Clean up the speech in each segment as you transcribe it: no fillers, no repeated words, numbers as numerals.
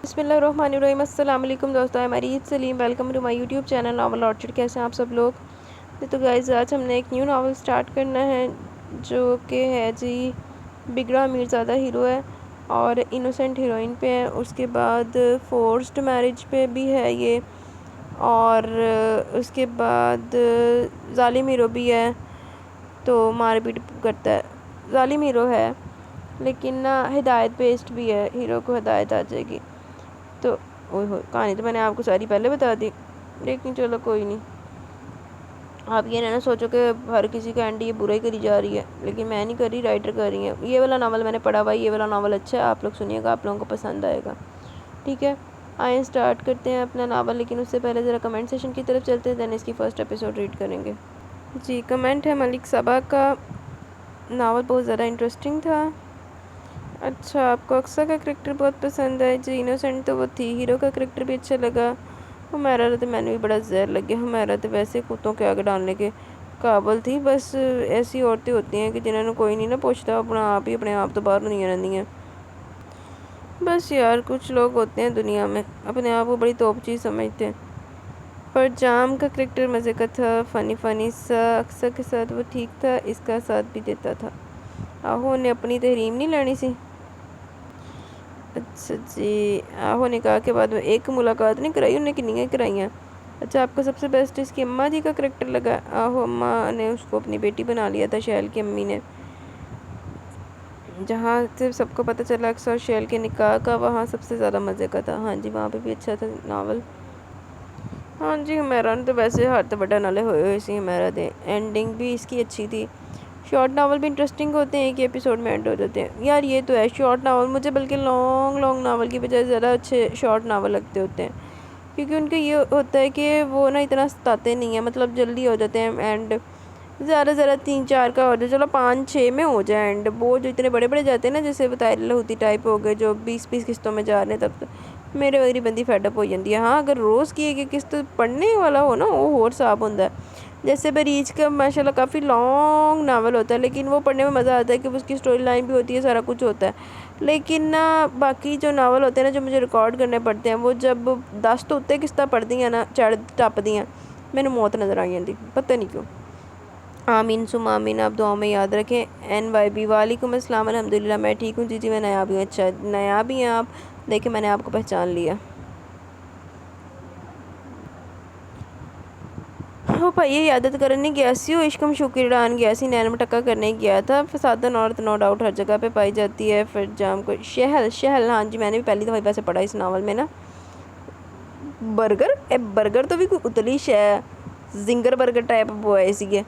بسم اللہ الرحمن الرحیم۔ السلام علیکم دوستو، ہماری Eid Saleem, welcome to my YouTube channel Novel Orchard. کیسے ہیں آپ سب لوگ؟ تو گائز آج ہم نے ایک نیو ناول سٹارٹ کرنا ہے جو کہ ہے جی بگڑا امیرزادہ ہیرو ہے اور انوسنٹ ہیروئن پہ ہے، اس کے بعد فورسڈ میرج پہ بھی ہے یہ، اور اس کے بعد ظالم ہیرو بھی ہے تو مار پیٹ کرتا ہے۔ ظالم ہیرو ہے لیکن نا ہدایت بیسڈ بھی ہے، ہیرو کو ہدایت آ جائے گی۔ تو کہانی تو میں نے آپ کو ساری پہلے بتا دی، لیکن چلو کوئی نہیں، آپ یہ نہ سوچو کہ ہر کسی کا اینڈ یہ برا ہی کری جا رہی ہے، لیکن میں نہیں کر رہی، رائٹر کر رہی ہیں۔ یہ والا ناول میں نے پڑھا ہوا ہے، یہ والا ناول اچھا ہے، آپ لوگ سنیے گا، آپ لوگوں کو پسند آئے گا، ٹھیک ہے؟ آئیں سٹارٹ کرتے ہیں اپنا ناول، لیکن اس سے پہلے ذرا کمنٹ سیشن کی طرف چلتے ہیں، دین اس کی فرسٹ ایپیسوڈ ریڈ کریں گے۔ جی کمنٹ ہے ملک صبا کا، ناول بہت زیادہ انٹرسٹنگ تھا۔ اچھا، آپ کو اکثر کا کریکٹر بہت پسند ہے؟ جی انوسنٹ تو وہ تھی، ہیرو کا کریکٹر بھی اچھا لگا۔ ہمیرا تو میں نے بھی بڑا زہر لگیا، ہمیرا تو ویسے کتوں کے آگے ڈالنے کے قابل تھی، بس ایسی عورتیں ہوتی ہیں کہ جنہوں نے کوئی نہیں نہ پوچھتا، اپنے آپ تو باہر نہیں رہتی ہیں۔ بس یار کچھ لوگ ہوتے ہیں دنیا میں اپنے آپ کو بڑی توپ چیز سمجھتے ہیں۔ پر جام کا کریکٹر مزے کا تھا، فنی سا، اکثر کے ساتھ وہ ٹھیک تھا، اس کا ساتھ بھی دیتا تھا۔ آہو نے اپنی تحریم نہیں لانی سی۔ اچھا جی، آہو نے کہا کے بعد وہ ایک ملاقات نہیں کرائی، انہیں کنیاں کرائی ہیں۔ اچھا، آپ کو سب سے بیسٹ اس کی اماں جی کا کریکٹر لگا؟ آہو اماں نے اس کو اپنی بیٹی بنا لیا تھا، شیل کی امی نے، جہاں سے سب کو پتہ چلا اکثر شیل کے نکاح کا، وہاں سب سے زیادہ مزے کا تھا۔ ہاں جی، وہاں پہ بھی اچھا تھا ناول۔ ہاں جی، ہمیرا نے تو ویسے ہاتھ بڑا نالے ہوئے سی ہمیرا دے، اینڈنگ بھی اس کی اچھی تھی۔ شارٹ ناول بھی انٹرسٹنگ ہوتے ہیں، ایک ایپیسوڈ میں اینڈ ہو جاتے ہیں یار، یہ تو ہے شارٹ ناول، مجھے بلکہ لانگ ناول کی بجائے زیادہ اچھے شارٹ ناول لگتے ہوتے ہیں، کیونکہ ان کا یہ ہوتا ہے کہ وہ نا اتنا ستاتے نہیں ہیں، مطلب جلدی ہو جاتے ہیں اینڈ، زیادہ 3-4 کا ہو جائے، چلو 5-6 میں ہو جائے اینڈ، وہ جو اتنے بڑے جاتے ہیں نا، جیسے بطائر لاہوتی ٹائپ ہو گئے جو 20 قسطوں میں جا رہے ہیں، تب تو میرے وغیرہ بندی فیڈ اپ ہو جاتی ہے۔ ہاں اگر روز کی ایک قسط پڑھنے والا ہو نا، وہ اور صاحب ہوتا ہے، جیسے بریچ کا ماشاءاللہ کافی لانگ ناول ہوتا ہے، لیکن وہ پڑھنے میں مزہ آتا ہے کہ اس کی سٹوری لائن بھی ہوتی ہے، سارا کچھ ہوتا ہے۔ لیکن نا باقی جو ناول ہوتے ہیں نا، جو مجھے ریکارڈ کرنے پڑتے ہیں، وہ جب 10 تو اتنے قسطیں پڑھ دی ہیں نا، چڑھ ٹپ دی ہیں، میں نے موت نظر آئی جاتی، پتہ نہیں کیوں۔ آمین سم آمین، آپ دعاؤں میں یاد رکھیں۔ NYB وعلیکم السلام، الحمدللہ میں ٹھیک ہوں جی میں نایاب ہوں۔ اچھا نایاب ہی ہیں آپ، دیکھیں میں نے آپ کو پہچان لیا۔ وہ بھائی عادت کرنے گیا سی، وہ عشقم شکر ڈان گیا سی، نین مٹکا کرنے گیا تھا۔ فسادن عورت نو ڈاؤٹ ہر جگہ پہ پائی جاتی ہے، پھر جام کو شہل، ہاں جی میں نے بھی پہلی دفعہ سے پڑھا اس ناول میں نا۔ برگر تو بھی کوئی اتلی شے ہے، زنگر برگر ٹائپ بوائے سی ہے۔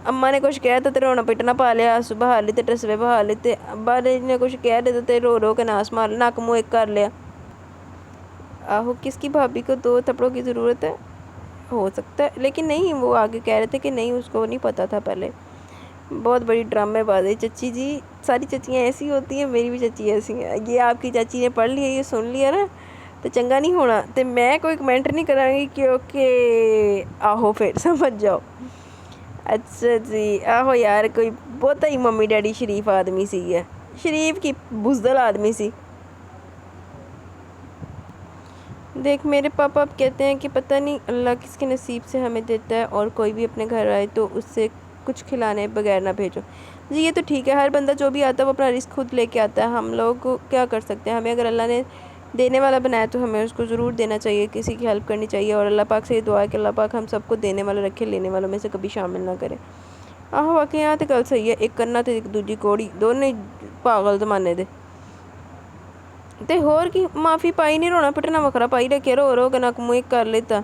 اماں نے کچھ کہہ تو تے رونا پٹنا پا لیا، صبح حالی تے ٹسوے بہا لیتے، ابا نے کچھ کہہ دیتے تے رو کے ناس مار ناک منہ ایک کر لیا۔ آہو کس کی بھابھی کو 2 تھپڑوں کی ضرورت ہے؟ ہو سکتا ہے، لیکن نہیں، وہ آگے کہہ رہے تھے کہ نہیں، اس کو نہیں پتا تھا پہلے۔ بہت بڑی ڈرامے باز ہے چچی جی، ساری چچیاں ایسی ہوتی ہیں، میری بھی چچی ایسی ہیں۔ یہ آپ کی چاچی نے پڑھ لیا، یہ سن لیا نا تو چنگا نہیں ہونا، تو میں کوئی کمنٹ نہیں کروں گی، کیونکہ آہو پھر سمجھ جاؤ۔ اچھا جی، آہو یار کوئی بہت ہی ممی ڈیڈی شریف آدمی سی ہے، شریف کی بزدل آدمی سی۔ دیکھ میرے پاپا اب کہتے ہیں کہ پتہ نہیں اللہ کس کے نصیب سے ہمیں دیتا ہے، اور کوئی بھی اپنے گھر آئے تو اس سے کچھ کھلانے بغیر نہ بھیجو۔ جی یہ تو ٹھیک ہے، ہر بندہ جو بھی آتا ہے وہ اپنا رزق خود لے کے آتا ہے، ہم لوگ کیا کر سکتے ہیں؟ ہمیں اگر اللہ نے دینے والا بنایا تو ہمیں اس کو ضرور دینا چاہیے، کسی کی ہیلپ کرنی چاہیے، اور اللہ پاک سے یہ دعا ہے کہ اللہ پاک ہم سب کو دینے والا رکھے، لینے والوں میں سے کبھی شامل نہ کرے۔ آہو واقعی یہاں تو گل صحیح ہے، ایک کرنا تو ایک دوجی کوڑی، دونوں پاگل زمانے دے تے ہور کی معافی پائی نہیں، رونا پٹنا وکھرا پائی رکھے، رو کے ناک منہ ایک کر لیتا۔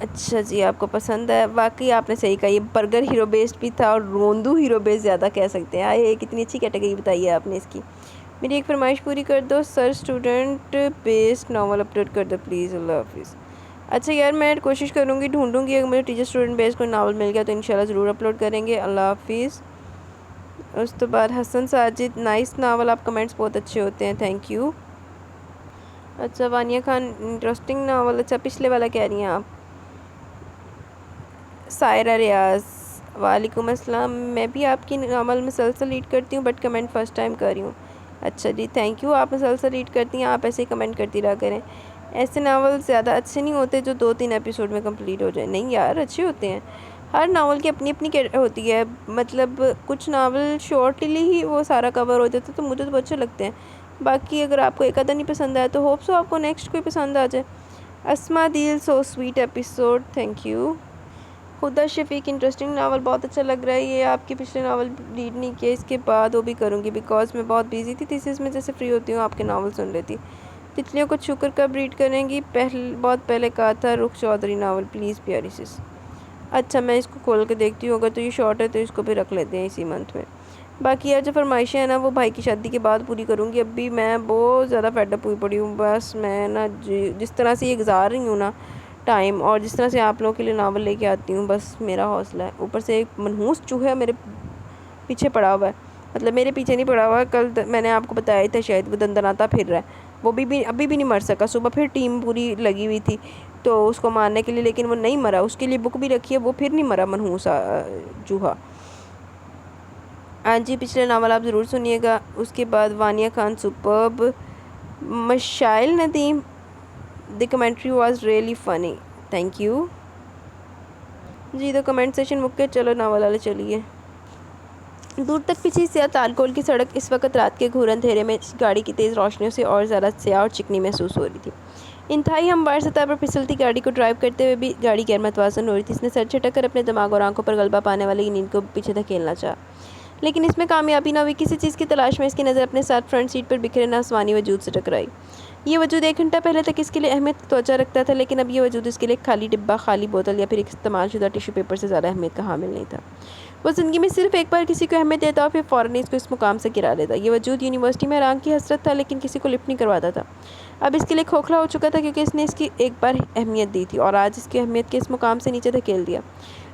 اچھا جی، آپ کو پسند ہے، واقعی آپ نے صحیح کہا، یہ برگر ہیرو بیسڈ بھی تھا اور روندو ہیرو بیسڈ زیادہ کہہ سکتے ہیں۔ یہ کتنی اچھی کیٹیگری بتائی ہے آپ نے اس کی۔ میری ایک فرمائش پوری کر دو، سر اسٹوڈنٹ بیسڈ ناول اپلوڈ کر دو پلیز، اللہ حافظ۔ اچھا یار میں کوشش کروں گی، ڈھونڈوں گی، اگر مجھے ٹیچر اسٹوڈنٹ بیسڈ کوئی ناول مل گیا تو انشاءاللہ ضرور اپلوڈ کریں گے، اللہ حافظ۔ اس تو بعد حسن ساجد، نائس ناول، آپ کمنٹس بہت اچھے ہوتے ہیں، تھینک یو۔ اچھا وانیہ خان، انٹرسٹنگ ناول، اچھا پچھلے والا کہہ رہی ہیں آپ؟ سائرہ ریاض، وعلیکم السلام، میں بھی آپ کی ناول مسلسل ریڈ کرتی ہوں بٹ کمنٹ فرسٹ ٹائم کر رہی ہوں۔ اچھا جی، تھینک یو، آپ مسلسل ریڈ کرتی ہیں، آپ ایسے ہی کمنٹ کرتی رہا کریں. ایسے ناول زیادہ اچھے نہیں ہوتے جو 2-3 ایپیسوڈ میں کمپلیٹ ہو جائیں. نہیں یار، اچھے ہوتے ہیں. ہر ناول کی اپنی اپنی ہوتی ہے. مطلب کچھ ناول شارٹلی ہی وہ سارا کور ہو جاتا ہے تو مجھے تو اچھے لگتے ہیں. باقی اگر آپ کو ایک آدھا نہیں پسند آیا تو ہوپ سو آپ کو نیکسٹ کوئی پسند آ جائے. اسما دیل so sweet episode, thank you. خدا شفیق، انٹرسٹنگ ناول، بہت اچھا لگ رہا ہے. یہ آپ کے پچھلے ناول ریڈ نہیں کیا، اس کے بعد وہ بھی کروں گی بیکاز میں بہت بیزی تھی. تھیسس میں جیسے فری ہوتی ہوں آپ کے ناول سن لیتی. تتلیوں کو چھو کر کب ریڈ کریں گی؟ بہت پہلے کہا تھا. رخ چودھری ناول پلیز پیاری سس. اچھا میں اس کو کھول کے دیکھتی ہوں، اگر تو یہ شارٹ ہے تو اس کو بھی رکھ لیتے ہیں اسی منتھ میں. باقی یار جو فرمائشیں ہیں نا وہ بھائی کی شادی کے بعد پوری کروں گی. ابھی میں بہت زیادہ فیڈ اپ ہوئی پڑی ہوں. بس میں نا جس طرح سے یہ گزار رہی ہوں نا ٹائم، اور جس طرح سے آپ لوگوں کے لیے ناول لے کے آتی ہوں، بس میرا حوصلہ ہے. اوپر سے ایک منحوس چوہا میرے پیچھے پڑا ہوا ہے. مطلب میرے پیچھے نہیں پڑا ہوا ہے، کل میں نے آپ کو بتایا تھا شاید، وہ دندناتا پھر رہا ہے. وہ بھی ابھی بھی نہیں مر سکا. صبح پھر ٹیم پوری لگی ہوئی تھی تو اس کو مارنے کے لیے، لیکن وہ نہیں مرا. اس کے لیے بک بھی رکھی ہے، وہ پھر نہیں مرا منحوس چوہا. ہاں جی، پچھلے ناول آپ ضرور سنیے گا. اس کے بعد Wania Khan superb. Mashail Nadeem, the commentary was really funny, thank you. جی تو کمنٹ سیشن مک کے چلو ناول والے چلیے. دور تک پیچھے سیاہ تالکول کی سڑک اس وقت رات کے گھور اندھیرے میں گاڑی کی تیز روشنیوں سے اور زیادہ سیاہ اور چکنی محسوس ہو رہی تھی. انتہائی ہموار سطح پر پھسلتی گاڑی کو ڈرائیو کرتے ہوئے بھی گاڑی غیر متوازن ہو رہی تھی. اس نے سر جھٹک کر اپنے دماغ اور آنکھوں پر غلبہ پانے والی نیند کو پیچھے دھکیلنا چاہا، لیکن اس میں کامیابی نہ ہوئی. کسی چیز کی تلاش میں اس کی نظر اپنے ساتھ فرنٹ سیٹ پر بکھرے آسمانی وجود سے ٹکرائی. یہ وجود 1 گھنٹہ پہلے تک اس کے لیے اہمیت توجہ رکھتا تھا، لیکن اب یہ وجود اس کے لیے ایک خالی ڈبہ، خالی بوتل یا پھر ایک استعمال شدہ ٹیشو پیپر سے زیادہ اہمیت کا حامل نہیں تھا. وہ زندگی میں صرف ایک بار کسی کو اہمیت دیتا اور پھر فوراً اس کو اس مقام سے گرا دیتا. یہ وجود یونیورسٹی میں رینک کی حسرت تھا، لیکن کسی کو لفٹ نہیں کرواتا تھا. اب اس کے لیے کھوکھلا ہو چکا تھا کیونکہ اس نے اس کی ایک بار اہمیت دی تھی اور آج اس کی اہمیت کے اس مقام سے نیچے دھکیل دیا.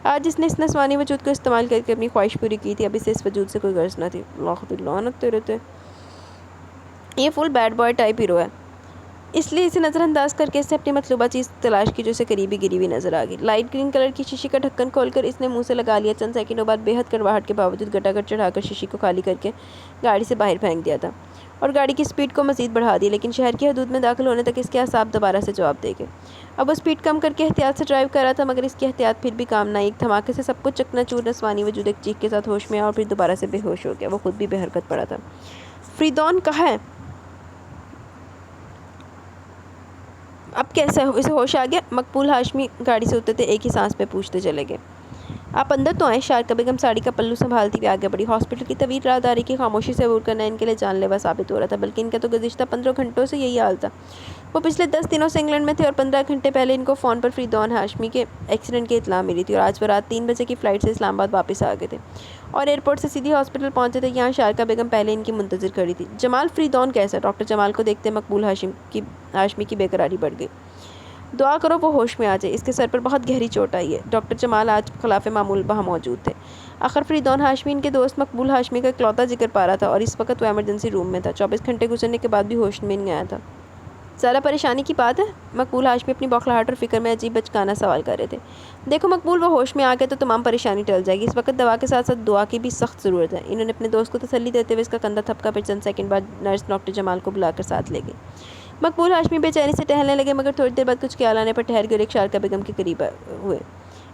آج اس نے اس نسوانی وجود کو استعمال کر کے اپنی خواہش پوری کی تھی. اب اسے اس وجود سے کوئی غرض نہ تھی. اللہ کی لعنت تیرے تے. یہ فل بیڈ بوائے ٹائپ ہیرو ہے، اس لیے اسے نظر انداز کر کے اس نے اپنی مطلوبہ چیز تلاش کی جو اسے قریبی گری ہوئی نظر آ گئی. لائٹ گرین کلر کی شیشے کا ڈھکن کھول کر اس نے منہ سے لگا لیا. چند سیکنڈوں بعد بے حد کڑواہٹ کے باوجود گٹاگٹ چڑھا کر شیشے کو خالی کر کے گاڑی سے باہر پھینک دیا تھا اور گاڑی کی سپیڈ کو مزید بڑھا دیا. لیکن شہر کی حدود میں داخل ہونے تک اس کے اعصاب دوبارہ سے جواب دے گئے. اب وہ سپیڈ کم کر کے احتیاط سے ڈرائیو کر رہا تھا، مگر اس کی احتیاط پھر بھی کام نہ آئی. ایک دھماکے سے سب کچھ چکنا چور. نسوانی وجود ایک چیخ کے ساتھ ہوش میں آیا اور پھر دوبارہ سے بے ہوش ہو گیا. وہ خود بھی بے حرکت پڑا تھا. فریدون کہاں ہے؟ اب کیسا اسے ہوش آ گیا؟ مقبول ہاشمی گاڑی سے اترتے ایک ہی سانس پہ پوچھتے چلے گئے. آپ اندر تو آئیں. شارکا بیگم ساڑی کا پلو سنبھالتی ہوئی آگے بڑھی. ہاسپٹل کی طویل راہداری کی خاموشی سے عبور کرنا ان کے لیے جان لیوا ثابت ہو رہا تھا، بلکہ ان کا تو گزشتہ 15 گھنٹوں سے یہی حال تھا. وہ پچھلے 10 دنوں سے انگلینڈ میں تھے اور 15 گھنٹے پہلے ان کو فون پر فریدون ہاشمی کے ایکسیڈنٹ کی اطلاع ملی تھی اور آج وہ رات 3 بجے کی فلائٹ سے اسلام آباد واپس آ گئے تھے اور ایئرپورٹ سے سیدھی ہاسپٹل پہنچے تھے. یہاں شارکا بیگم پہلے ان کی منتظر کھڑی تھی. جمال فریدون کیسا؟ ڈاکٹر جمال کو دیکھتے مقبول ہاشمی کی بے قراری بڑھ گئی. دعا کرو وہ ہوش میں آ جائے، اس کے سر پر بہت گہری چوٹ آئی ہے. ڈاکٹر جمال آج خلاف معمول وہاں موجود تھے. آخر فریدون ہاشمی ان کے دوست مقبول ہاشمی کا اکلوتا جگر پارا تھا اور اس وقت وہ ایمرجنسی روم میں تھا. 24 گھنٹے گزرنے کے بعد بھی ہوش میں نہیں آیا تھا. زیادہ پریشانی کی بات ہے؟ مقبول ہاشمی اپنی بوکھلاہٹ اور فکر میں عجیب بچکانا سوال کر رہے تھے. دیکھو مقبول، وہ ہوش میں آ گئے تو تمام پریشانی ٹل جائے گی. اس وقت دوا کے ساتھ ساتھ دعا کی بھی سخت ضرورت ہے. انہوں نے اپنے دوست کو تسلی دیتے ہوئے اس کا کندھا تھپکا. پھر چند سیکنڈ بعد نرس ڈاکٹر جمال کو بلا کر ساتھ لے گئی. مقبول ہاشمی بے چینی سے ٹہلنے لگے، مگر تھوڑی دیر بعد کچھ خیال آنے پر ٹھہر گئے اور ایک شارکا بیگم کے قریب ہوئے.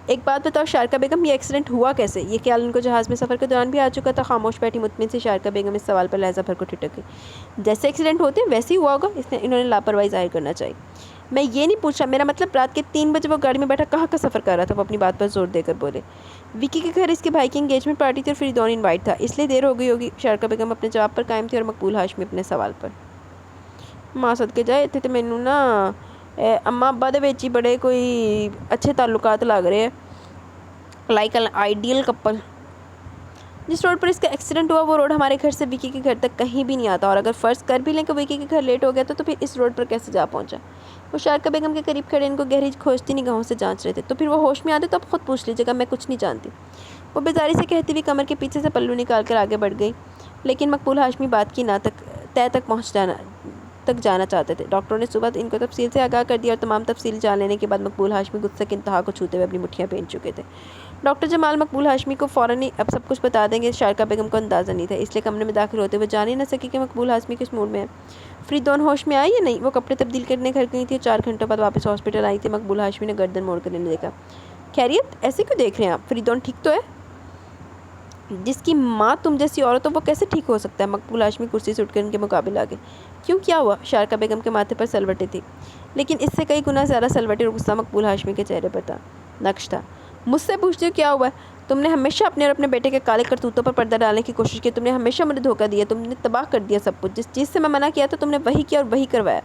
ایک بات بتاؤ شارکا بیگم، یہ ایکسیڈنٹ ہوا کیسے؟ یہ خیال ان کو جہاز میں سفر کے دوران بھی آ چکا تھا. خاموش بیٹھی مطمئن سی شارکا بیگم اس سوال پر لہجہ بھر کو ٹھٹک گئی. جیسے ایکسیڈنٹ ہوتے ہیں ویسے ہی ہوا ہوگا. انہوں نے لاپرواہی ظاہر کرنا چاہی. میں یہ نہیں پوچھ رہا، میرا مطلب رات کے 3 بجے وہ گاڑی میں بیٹھا کہاں کا سفر کر رہا تھا؟ وہ اپنی بات پر زور دے کر بولے. وکی کے گھر اس کے بھائی کی انگیجمنٹ پارٹی تھی اور فریدون انوائٹ تھا، اس لیے دیر ہو گئی ہوگی. شارکا بیگم اپنے جواب پر قائم تھی اور مقبول ہاشمی اپنے سوال پر. ماں صدقے جائے اتنے تو مینوں نا اماں ابا دے وچ ہی بڑے کوئی اچھے تعلقات لگ رہے ہیں، لائک این آئیڈیل کپل. جس روڈ پر اس کا ایکسیڈنٹ ہوا وہ روڈ ہمارے گھر سے وکی کے گھر تک کہیں بھی نہیں آتا، اور اگر فرض کر بھی لیں کہ وکی کے گھر لیٹ ہو گیا تو پھر اس روڈ پر کیسے جا پہنچا؟ وہ شارکا بیگم کے قریب کھڑے ان کو گہری کھوجتی نگاہوں سے جانچ رہے تھے. تو پھر وہ ہوش میں آتے تو اب خود پوچھ لیجیے گا، میں کچھ نہیں جانتی. وہ بیزاری سے کہتی ہوئی کمر کے پیچھے سے پلو نکال کر آگے بڑھ گئی. لیکن مقبول ہاشمی بات کی تہ تک جانا چاہتے تھے. ڈاکٹروں نے صبح ان کو تفصیل سے آگاہ کر دیا اور تمام تفصیل جان لینے کے بعد مقبول ہاشمی غصے کی انتہا کو چھوتے ہوئے اپنی مٹھیاں پھینچ چکے تھے. ڈاکٹر جمال مقبول ہاشمی کو فوراً ہی اب سب کچھ بتا دیں گے. شارقہ بیگم کو اندازہ نہیں تھا، اس لیے کمرے میں داخل ہوتے ہوئے جان ہی نہ سکی کہ مقبول ہاشمی کس موڈ میں ہے. فریدون ہوش میں آئی یا نہیں؟ وہ کپڑے تبدیل کرنے گھر گئی تھی اور 4 گھنٹوں بعد واپس ہاسپٹل آئی تھی. مقبول ہاشمی نے گردن موڑ کر انہیں دیکھا. خیریت؟ ایسے کیوں دیکھ رہے ہیں آپ؟ فریدون ٹھیک تو ہے؟ جس کی ماں تم جیسی عورت ہو وہ کیسے ٹھیک ہو سکتا ہے؟ مقبول ہاشمی کرسی سے اٹھ کر ان کے مقابل آ گئے. کیوں، کیا ہوا؟ شارقہ بیگم کے ماتھے پر سلوٹیں تھی، لیکن اس سے کئی گنا زیادہ سلوٹیں اور غصہ مقبول ہاشمی کے چہرے پر تھا. نقش تھا. مجھ سے پوچھتے ہو کیا ہوا ہے؟ تم نے ہمیشہ اپنے اور اپنے بیٹے کے کالے کرتوتوں پر پردہ ڈالنے کی کوشش کی. تم نے ہمیشہ مجھے دھوکہ دیا، تم نے تباہ کر دیا سب کچھ. جس چیز سے میں منع کیا تھا تم نے وہی کیا اور وہی کروایا.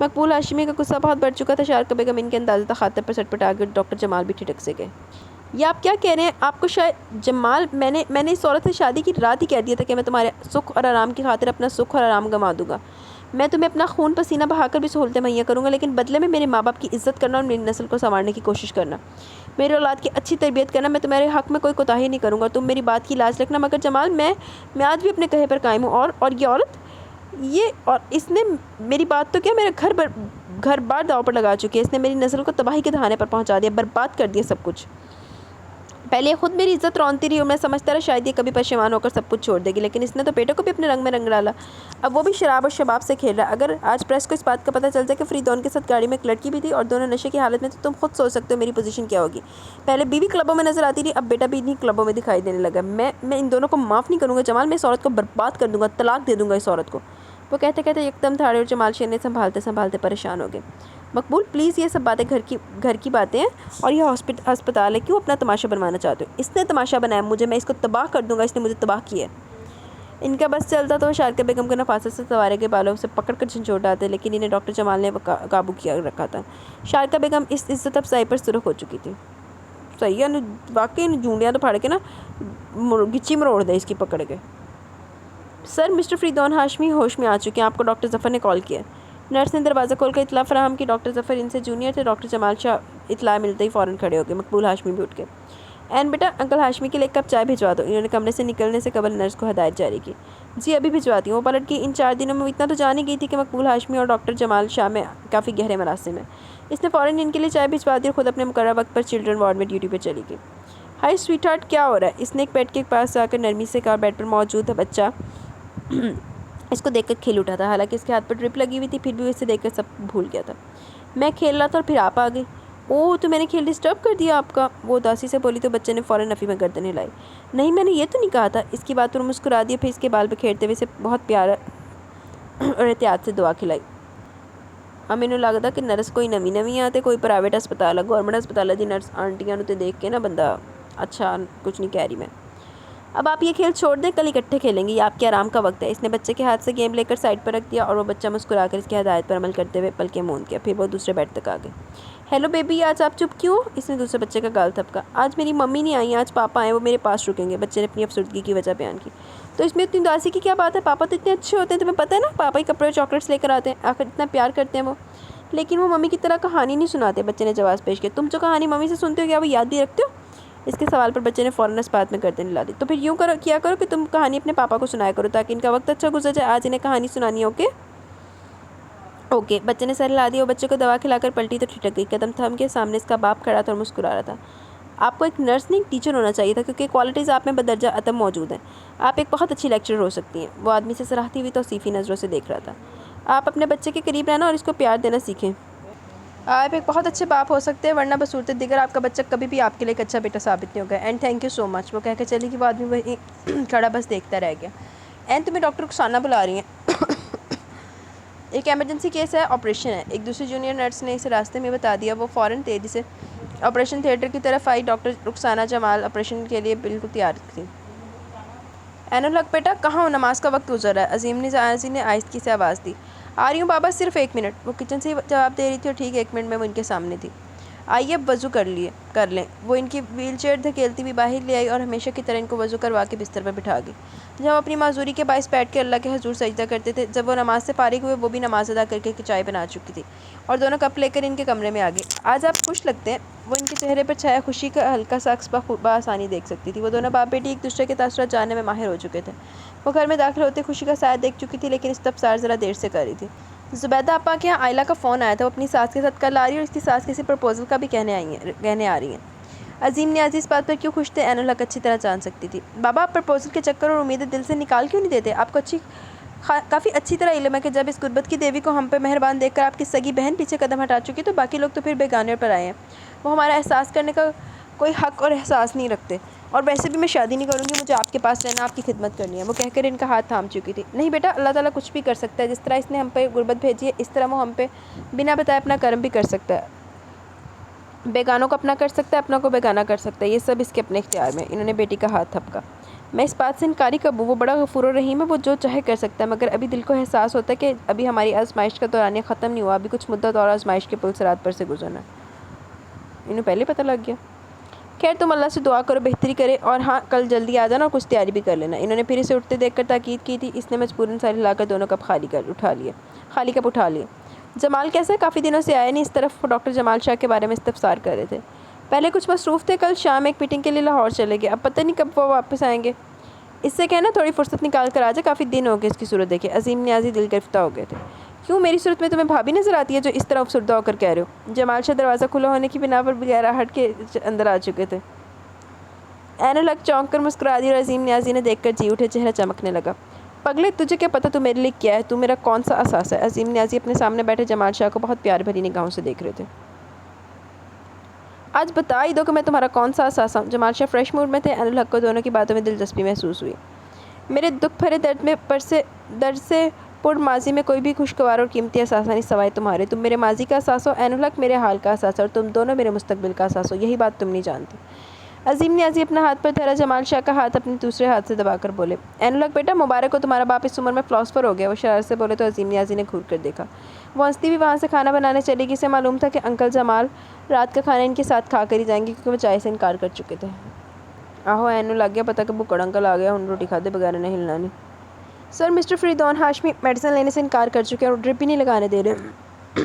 مقبول ہاشمی کا غصہ بہت بڑھ چکا تھا. شارقہ بیگم ان کے اندازہ تخاطب پر سٹ پٹا گئی. ڈاکٹر جمال بھی ٹھٹک سے گئے. یہ آپ کیا کہہ رہے ہیں؟ آپ کو شاید جمال، میں نے اس عورت سے شادی کی رات ہی کہہ دیا تھا کہ میں تمہارے سکھ اور آرام کی خاطر اپنا سکھ اور آرام گنوا دوں گا. میں تمہیں اپنا خون پسینہ بہا کر بھی سہولتیں مہیا کروں گا، لیکن بدلے میں میرے ماں باپ کی عزت کرنا اور میری نسل کو سنوارنے کی کوشش کرنا، میری اولاد کی اچھی تربیت کرنا. میں تمہارے حق میں کوئی کوتاہی نہیں کروں گا. تم میری بات کی لاج رکھنا. مگر جمال، میں آج بھی اپنے کہے پر قائم ہوں. اور یہ عورت، اور اس نے میری بات تو کیا، میرا گھر بار داؤ پر لگا چکی ہے. اس نے میری نسل کو تباہی کے دہانے پر پہنچا دیا، برباد کر دیا سب کچھ. پہلے یہ خود میری عزت رونتی رہی اور میں سمجھتا رہا شاید یہ کبھی پشیمان ہو کر سب کچھ چھوڑ دے گی، لیکن اس نے تو بیٹے کو بھی اپنے رنگ میں رنگ ڈالا. اب وہ بھی شراب اور شباب سے کھیل رہا. اگر آج پریس کو اس بات کا پتہ چل جائے کہ فریدون کے ساتھ گاڑی میں ایک لڑکی بھی تھی اور دونوں نشے کی حالت میں، تو تم خود سوچ سکتے ہو میری پوزیشن کیا ہوگی. پہلے بیوی کلبوں میں نظر آتی رہی، اب بیٹا بھی انہی کلبوں میں دکھائی دینے لگا. میں ان دونوں کو معاف نہیں کروں گا جمال. میں اس عورت کو برباد کر دوں گا، طلاق دے دوں گا اس عورت کو. وہ کہتے کہتے یکدم تھاڑے اور جمال شیر نے سنبھالتے پریشان ہو گئے. مقبول پلیز، یہ سب باتیں گھر کی باتیں ہیں اور یہ ہسپتال ہے. کیوں اپنا تماشا بنوانا چاہتے ہو؟ اس نے تماشا بنایا مجھے، میں اس کو تباہ کر دوں گا. اس نے مجھے تباہ کیا ہے. ان کا بس چلتا تو شارقہ بیگم کو نفاست سے سوارے کے بالوں سے پکڑ کر جھنجھوڑ ڈالتے، لیکن انہیں ڈاکٹر جمال نے قابو کیا رکھا تھا. شارقہ بیگم اس عزت افزائی پر سرخ ہو چکی تھی. صحیح ہے، واقعی جونڈیاں تو پھاڑ کے نا گچی مروڑ دے اس کی پکڑ کے. سر، مسٹر فریدون ہاشمی ہوش میں آ چکے ہیں. آپ کو ڈاکٹر ظفر نے کال کیا. نرس نے دروازہ کھول کر اطلاع فراہم کی. ڈاکٹر ظفر ان سے جونیئر تھے. ڈاکٹر جمال شاہ اطلاع ملتے ہی فوراً کھڑے ہو گئے. مقبول ہاشمی بھی اٹھ گئے. این بیٹا، انکل ہاشمی کے لیے ایک کپ چائے بھجوا دو. انہوں نے کمرے سے نکلنے سے قبل نرس کو ہدایت جاری کی. جی ابھی بھجواتی ہوں. وہ پلٹ گئی. ان 4 دنوں میں وہ اتنا تو جان ہی گئی تھی کہ مقبول ہاشمی اور ڈاکٹر جمال شاہ میں کافی گہرے مراسم ہیں. اس نے فوراً ان کے لیے چائے بھجوا دی اور خود اپنے مقررہ وقت پر چلڈرن وارڈ میں ڈیوٹی پہ چلی گئی. ہائی سویٹ ہارٹ، کیا ہو رہا ہے؟ اس نے ایک بیڈ کے پاس جا کر نرمی سے کہا. بیڈ پر موجود بچہ اس کو دیکھ کر کھل اٹھا تھا. حالانکہ اس کے ہاتھ پر ڈرپ لگی ہوئی تھی، پھر بھی وہ اسے دیکھ کر سب بھول گیا تھا. میں کھیل رہا تھا اور پھر آپ آ گئی. اوہ، تو میں نے کھیل ڈسٹرب کر دیا آپ کا؟ وہ اداسی سے بولی تو بچے نے فوراً نفی میں گردن ہلائی. نہیں، میں نے یہ تو نہیں کہا تھا. اس کی بات پر مسکرا دیا، پھر اس کے بال پہ کھیرتے ہوئے اسے بہت پیار اور احتیاط سے دعا کھلائی. مینوں لگدا کہ نرس کوئی نویں آتے کوئی پرائیویٹ ہسپتال ہے. گورنمنٹ ہسپتال دی نرس آنٹیاں نوں تے دیکھ کے نا بندہ اچھا کچھ نہیں کہہ رہی میں. اب آپ یہ کھیل چھوڑ دیں، کل اکٹھے کھیلیں گے. یہ آپ کے آرام کا وقت ہے. اس نے بچے کے ہاتھ سے گیم لے کر سائڈ پر رکھ دیا اور وہ بچہ مسکرا کر اس کی ہدایت پر عمل کرتے ہوئے پلکیں موند گیا. پھر وہ دوسرے بیڈ تک آ گئے. ہیلو بیبی، آج آپ چپ کیوں؟ اس نے دوسرے بچے کا گال تھپکا. آج میری ممی نہیں آئی، آج پاپا آئے، وہ میرے پاس رکیں گے. بچے نے اپنی افسردگی کی وجہ بیان کی. تو اس میں اتنی اداسی کی کیا بات ہے؟ پاپا تو اتنے اچھے ہوتے ہیں، تمہیں پتہ ہے نا. پاپا ہی کپڑے اور چاکلیٹس لے کر آتے ہیں، آخر اتنا پیار کرتے ہیں وہ. لیکن وہ ممی کی طرح کہانی نہیں سناتے. بچے نے جواز پیش کیا. تم جو کہانی ممی سے سنتے ہو کیا وہ یاد بھی رکھتے ہو؟ اس کے سوال پر بچے نے فوراً اس بات میں گردن ہلا دی. تو پھر یوں کیا کرو کہ تم کہانی اپنے پاپا کو سنایا کرو تاکہ ان کا وقت اچھا گزر جائے. آج انہیں کہانی سنانی ہے، اوکے. بچے نے سر ہلا دیا. وہ بچے کو دوا کھلا کر پلٹی تو ٹھٹک گئی. قدم تھم کے سامنے اس کا باپ کھڑا تھا اور مسکرا رہا تھا. آپ کو ایک نرس نہیں، ایک ٹیچر ہونا چاہیے تھا، کیونکہ کوالٹیز آپ میں بدرجہ اتم موجود ہیں. آپ ایک بہت اچھی لیکچرر ہو سکتی ہیں. وہ آدمی سے سراہتی ہوئی توصیفی نظروں سے دیکھ رہا تھا. آپ اپنے بچے کے قریب رہنا اور اس کو پیار دینا سیکھیں. آپ ایک بہت اچھے باپ ہو سکتے ہیں، ورنہ بصورت دیگر آپ کا بچہ کبھی بھی آپ کے لیے ایک اچھا بیٹا ثابت نہیں ہوگا. اینڈ تھینک یو سو مچ. وہ کہہ کے چلی گئی. وہ آدمی وہیں کھڑا بس دیکھتا رہ گیا. اینڈ تمہیں ڈاکٹر رخسانہ بلا رہی ہیں. ایک ایمرجنسی کیس ہے، آپریشن ہے. ایک دوسری جونیئر نرس نے اسے راستے میں بتا دیا. وہ فوراً تیزی سے آپریشن تھیٹر کی طرف آئی. ڈاکٹر رخسانہ جمال آپریشن کے لیے بالکل تیار تھی. عین الحق بیٹا، کہاں ہو؟ نماز کا وقت گزر رہا ہے. عظیم نے آہستگی سے آواز دی. آ رہی ہوں بابا، صرف 1 منٹ. وہ کچن سے ہی جواب دے رہی تھی اور ٹھیک 1 منٹ میں وہ ان کے سامنے تھی. آئیے اب وضو کر لیں. وہ ان کی ویل چیئر دھکیلتی ہوئی باہر لے آئی اور ہمیشہ کی طرح ان کو وضو کروا کے بستر پر بٹھا گئی. جب وہ اپنی معذوری کے باعث بیٹھ کے اللہ کے حضور سجدہ کرتے تھے، جب وہ نماز سے فارغ ہوئے، وہ بھی نماز ادا کر کے چائے بنا چکی تھی اور دونوں کپ لے کر ان کے کمرے میں آ گئی. آج آپ خوش لگتے ہیں. وہ ان کے چہرے پر چھایا خوشی کا ہلکا سا عکس بآسانی دیکھ سکتی تھی. وہ دونوں باپ بیٹی ایک دوسرے کے تاثرات جاننے میں ماہر ہو چکے تھے. وہ گھر میں داخل ہوتے خوشی کا سایہ دیکھ چکی تھی، لیکن استفسار ذرا دیر سے کر رہی تھی. زبیدہ آپا کے یہاں آئلہ کا فون آیا تھا. وہ اپنی ساس کے ساتھ کل آ رہی ہے اور اس کی ساس کسی پرپوزل کا بھی کہنے آ رہی ہیں. عظیم نیازی اس بات پر کیوں خوش تھے؟ عین الحق اچھی طرح جان سکتی تھی۔ بابا آپ پرپوزل کے چکر اور امیدیں دل سے نکال کیوں نہیں دیتے؟ آپ کو کافی اچھی طرح علم ہے کہ جب اس غربت کی دیوی کو ہم پہ مہربان دیکھ کر آپ کی سگی بہن پیچھے قدم ہٹا چکی تو باقی لوگ تو پھر بیگانے پر آئے ہیں، وہ ہمارا احساس کرنے کا کوئی حق اور احساس نہیں رکھتے، اور ویسے بھی میں شادی نہیں کروں گی، مجھے آپ کے پاس رہنا، آپ کی خدمت کرنی ہے۔ وہ کہہ کر ان کا ہاتھ تھام چکی تھی۔ نہیں بیٹا، اللہ تعالیٰ کچھ بھی کر سکتا ہے، جس طرح اس نے ہم پہ غربت بھیجی ہے اس طرح وہ ہم پہ بنا بتائے اپنا کرم بھی کر سکتا ہے، بیگانوں کو اپنا کر سکتا ہے، اپنا کو بیگانہ کر سکتا ہے، یہ سب اس کے اپنے اختیار میں۔ انہوں نے بیٹی کا ہاتھ تھپکا۔ میں اس بات سے انکاری کب ہوں؟ وہ بڑا غفور و رحیم ہے، وہ جو چاہے کر سکتا ہے، مگر ابھی دل کو احساس ہوتا ہے کہ ابھی ہماری آزمائش کا دورانیہ ختم نہیں ہوا، ابھی کچھ مدت اور آزمائش کے پل صراط پر سے گزرنا ہے۔ انہیں پہلے پتہ لگ گیا۔ خیر تم اللہ سے دعا کرو بہتری کرے، اور ہاں کل جلدی آ جانا اور کچھ تیاری بھی کر لینا۔ انہوں نے پھر اسے اٹھتے دیکھ کر تاکید کی تھی، اس نے مجبوراً سر ہلا کر دونوں کپ خالی کپ اٹھا لیے۔ جمال کیسا ہے؟ کافی دنوں سے آیا نہیں۔ اس طرف ڈاکٹر جمال شاہ کے بارے میں استفسار کر رہے تھے۔ پہلے کچھ مصروف تھے، کل شام ایک میٹنگ کے لیے لاہور چلے گئے، اب پتہ نہیں کب وہ واپس آئیں گے۔ اس سے کہنا تھوڑی فرصت نکال کر آ جائے، کافی دن ہو گئے اس کی صورت دیکھے۔ عظیم نیازی دل گرفتہ ہو گئے تھے۔ کیوں میری صورت میں تمہیں بھابھی نظر آتی ہے جو اس طرح افسردہ ہو کر کہہ رہے ہو؟ جمال شاہ دروازہ کھلا ہونے کی بنا پر بغیر ہٹ کے اندر آ چکے تھے۔ عین الحق چونک کر مسکرا دی اور عظیم نیازی نے دیکھ کر جی اٹھے، چہرہ چمکنے لگا۔ پگلے تجھے کیا پتہ تو میرے لیے کیا ہے؟ تو میرا کون سا اثاثہ ہے؟ عظیم نیازی اپنے سامنے بیٹھے جمال شاہ کو بہت پیار بھری نگاہوں سے دیکھ رہے تھے۔ آج بتا ہی دو کہ میں تمہارا کون سا اثاثہ ہوں؟ جمال شاہ فریش موڈ میں تھے۔ عین الحق کو دونوں کی باتوں میں دلچسپی محسوس ہوئی۔ میرے دکھ بھرے درد سے پر ماضی میں کوئی بھی خوشگوار اور قیمتی اثاثہ نہیں سوائے تمہارے۔ تم میرے ماضی کا اثاثہ ہو عین الحق، میرے حال کا اثاثہ، اور تم دونوں میرے مستقبل کا اثاثہ ہو۔ یہی بات تم نہیں جانتی۔ عظیم نیازی اپنا ہاتھ پر دھرا جمال شاہ کا ہاتھ اپنے دوسرے ہاتھ سے دبا کر بولے، عین الحق بیٹا مبارک ہو، تمہارا باپ اس عمر میں فلاسفر ہو گیا۔ وہ شرارت سے بولے تو عظیم نیازی نے گھور کر دیکھا۔ وہ ہنستی ہوئی وہاں سے کھانا بنانے چلی گئی۔ اسے معلوم تھا کہ انکل جمال رات کا کھانا ان کے ساتھ کھا کر ہی جائیں گے، کیونکہ وہ چائے سے انکار کر چکے تھے۔ آہو اینو لگ گیا پتہ کہ بکڑ انکل آ گیا، ہن روٹی کھادے بغیر نہیں ہلنا نہیں۔ سر مسٹر فریدون ہاشمی میڈیسن لینے سے انکار کر چکے اور ڈرپ بھی نہیں لگانے دے رہے۔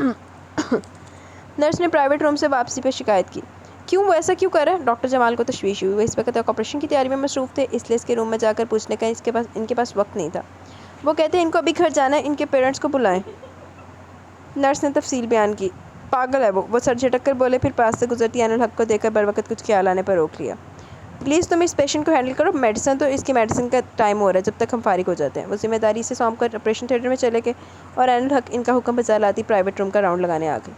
نرس نے پرائیویٹ روم سے واپسی پہ شکایت کی۔ کیوں؟ وہ ایسا کیوں کر رہا ہے؟ ڈاکٹر جمال کو تشویش ہوئی۔ وہ اس وقت ایک آپریشن کی تیاری میں مصروف تھے، اس لیے اس کے روم میں جا کر پوچھنے کا ان کے پاس وقت نہیں تھا۔ وہ کہتے ہیں ان کو ابھی گھر جانا ہے، ان کے پیرنٹس کو بلائیں۔ نرس نے تفصیل بیان کی۔ پاگل ہے وہ سر جھٹک کر بولے، پھر پاس سے گزرتی عین الحق کو دیکھ کر بروقت کچھ خیال آنے پر روک لیا۔ پلیز تم اس پیشنٹ کو ہینڈل کرو، میڈیسن تو اس کی میڈیسن کا ٹائم ہو رہا ہے جب تک ہم فارغ ہو جاتے ہیں۔ وہ ذمہ داری سے سونپ کر آپریشن تھیٹر میں چلے گئے اور عین الحق ان کا حکم بجا لاتی پرائیویٹ روم کا راؤنڈ لگانے آ گئی۔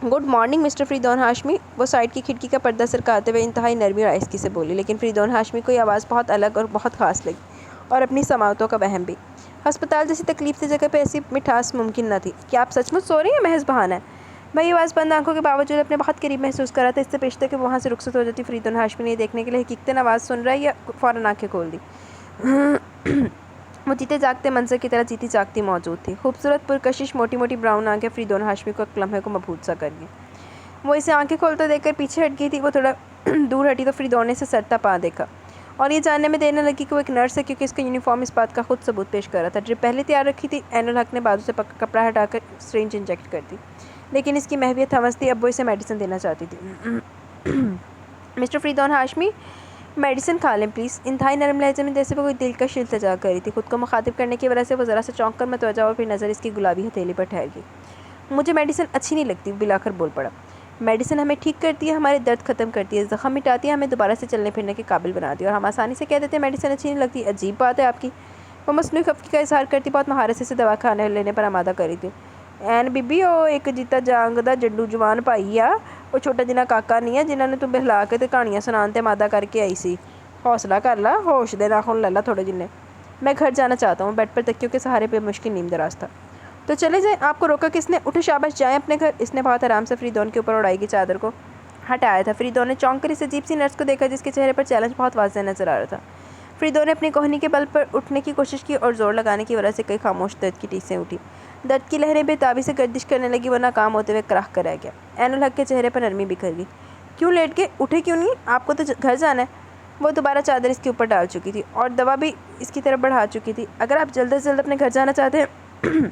Good morning mister Faridoon Hashmi, وہ سائڈ کی کھڑکی کا پردہ سرکاتے ہوئے انتہائی نرمی اور آہستگی سے بولی، لیکن فریدون ہاشمی کو یہ آواز بہت الگ اور بہت خاص لگی اور اپنی سماعتوں کا وہم بھی۔ ہسپتال جیسی تکلیف سے جگہ پہ ایسی مٹھاس ممکن نہ تھی۔ کیا آپ سچ مچ سو رہی ہیں؟ محض بہانہ ہے۔ بھائی آواز بند آنکھوں کے باوجود اپنے بہت قریب محسوس کر رہا تھا، اس سے پیشتر کہ وہاں سے رخصت ہو جاتی فریدون ہاشمی نے یہ دیکھنے کے لیے حقیقتاً آواز سن رہا ہے یا فوراً آنکھیں کھول دی۔ وہ جیتے جاگتے منظر کی طرح جیتی جاگتی موجود تھی۔ خوبصورت پرکشش موٹی موٹی براؤن آنکھیں فریدون ہاشمی کو ایک لمحے کو مبہوت سا کر گئیں۔ وہ اسے آنکھیں کھولتے دیکھ کر پیچھے ہٹ گئی تھی۔ وہ تھوڑا دور ہٹی تو فریدون نے اسے سرتا پا دیکھا اور یہ جاننے میں دیر نہ لگی کہ وہ ایک نرس ہے، کیونکہ اس کا یونیفارم اس بات کا خود ثبوت پیش کر رہا تھا۔ ڈرپ پہلے تیار رکھی تھی۔ عین الحق نے بازو سے کپڑا ہٹا کر سرنج انجیکٹ کر دی، لیکن اس کی محویت ہوس تھی، اب وہ اسے میڈیسن دینا چاہتی تھی۔ مسٹر فریدون ہاشمی میڈیسن کھا لیں پلیز، انتہائی نرم لہجے میں جیسے وہ کوئی دلکش التجا کر رہی تھی۔ خود کو مخاطب کرنے کی وجہ سے وہ ذرا سا چونک کر متوجہ اور پھر نظر اس کی گلابی ہتھیلی پر ٹھہر گئی۔ مجھے میڈیسن اچھی نہیں لگتی، بلا کر بول پڑا۔ میڈیسن ہمیں ٹھیک کرتی ہے، ہمارے درد ختم کرتی ہے، زخم مٹاتی ہے، ہمیں دوبارہ سے چلنے پھرنے کے قابل بناتی ہے، اور ہم آسانی سے کہہ دیتے ہیں میڈیسن اچھی نہیں لگتی۔ عجیب بات ہے آپ کی۔ وہ مصنوعی خفگی کا اظہار کرتی بہت مہارت سے اسے دوا کھانے لینے پر آمادہ کر رہی تھی۔ این بی بی او ایک جیتا جانگ دا جڈو جوان پائی آ، وہ چھوٹا جنا کاکا نہیں ہے جنہوں نے تم بہلا کے تے کہانیاں سنان تے آمادہ کر کے آئی سی۔ حوصلہ کر لا، ہوش دے ناخن لے لا تھوڑے جنے۔ میں گھر جانا چاہتا ہوں۔ بیڈ پر تکیوں کے سہارے پہ مشکل نیم دراز تھا۔ تو چلے جائیں، آپ کو روکا کس نے؟ اٹھے شاباش جائیں اپنے گھر۔ اس نے بہت آرام سے فریدون کے اوپر اڑائی گئی چادر کو ہٹایا تھا۔ فریدون نے چونک کر اس عجیب سی نرس کو دیکھا جس کے چہرے پر چیلنج بہت واضح نظر آ رہا تھا۔ فریدون نے اپنی کوہنی کے بل پر اٹھنے کی کوشش کی اور زور لگانے کی وجہ سے کئی خاموش درد کی ٹیسیں اٹھی۔ درد کی لہریں بے تابی سے گردش کرنے لگی، وہ ناکام ہوتے ہوئے کراہ کر رہ گیا۔ عین الحق کے چہرے پر نرمی بکھر گئی۔ کیوں لیٹ گئے؟ اٹھے کیوں نہیں؟ آپ کو تو گھر جانا ہے۔ وہ دوبارہ چادر اس کے اوپر ڈال چکی تھی اور دوا بھی اس کی طرف بڑھا چکی تھی۔ اگر آپ جلد از جلد اپنے گھر جانا چاہتے ہیں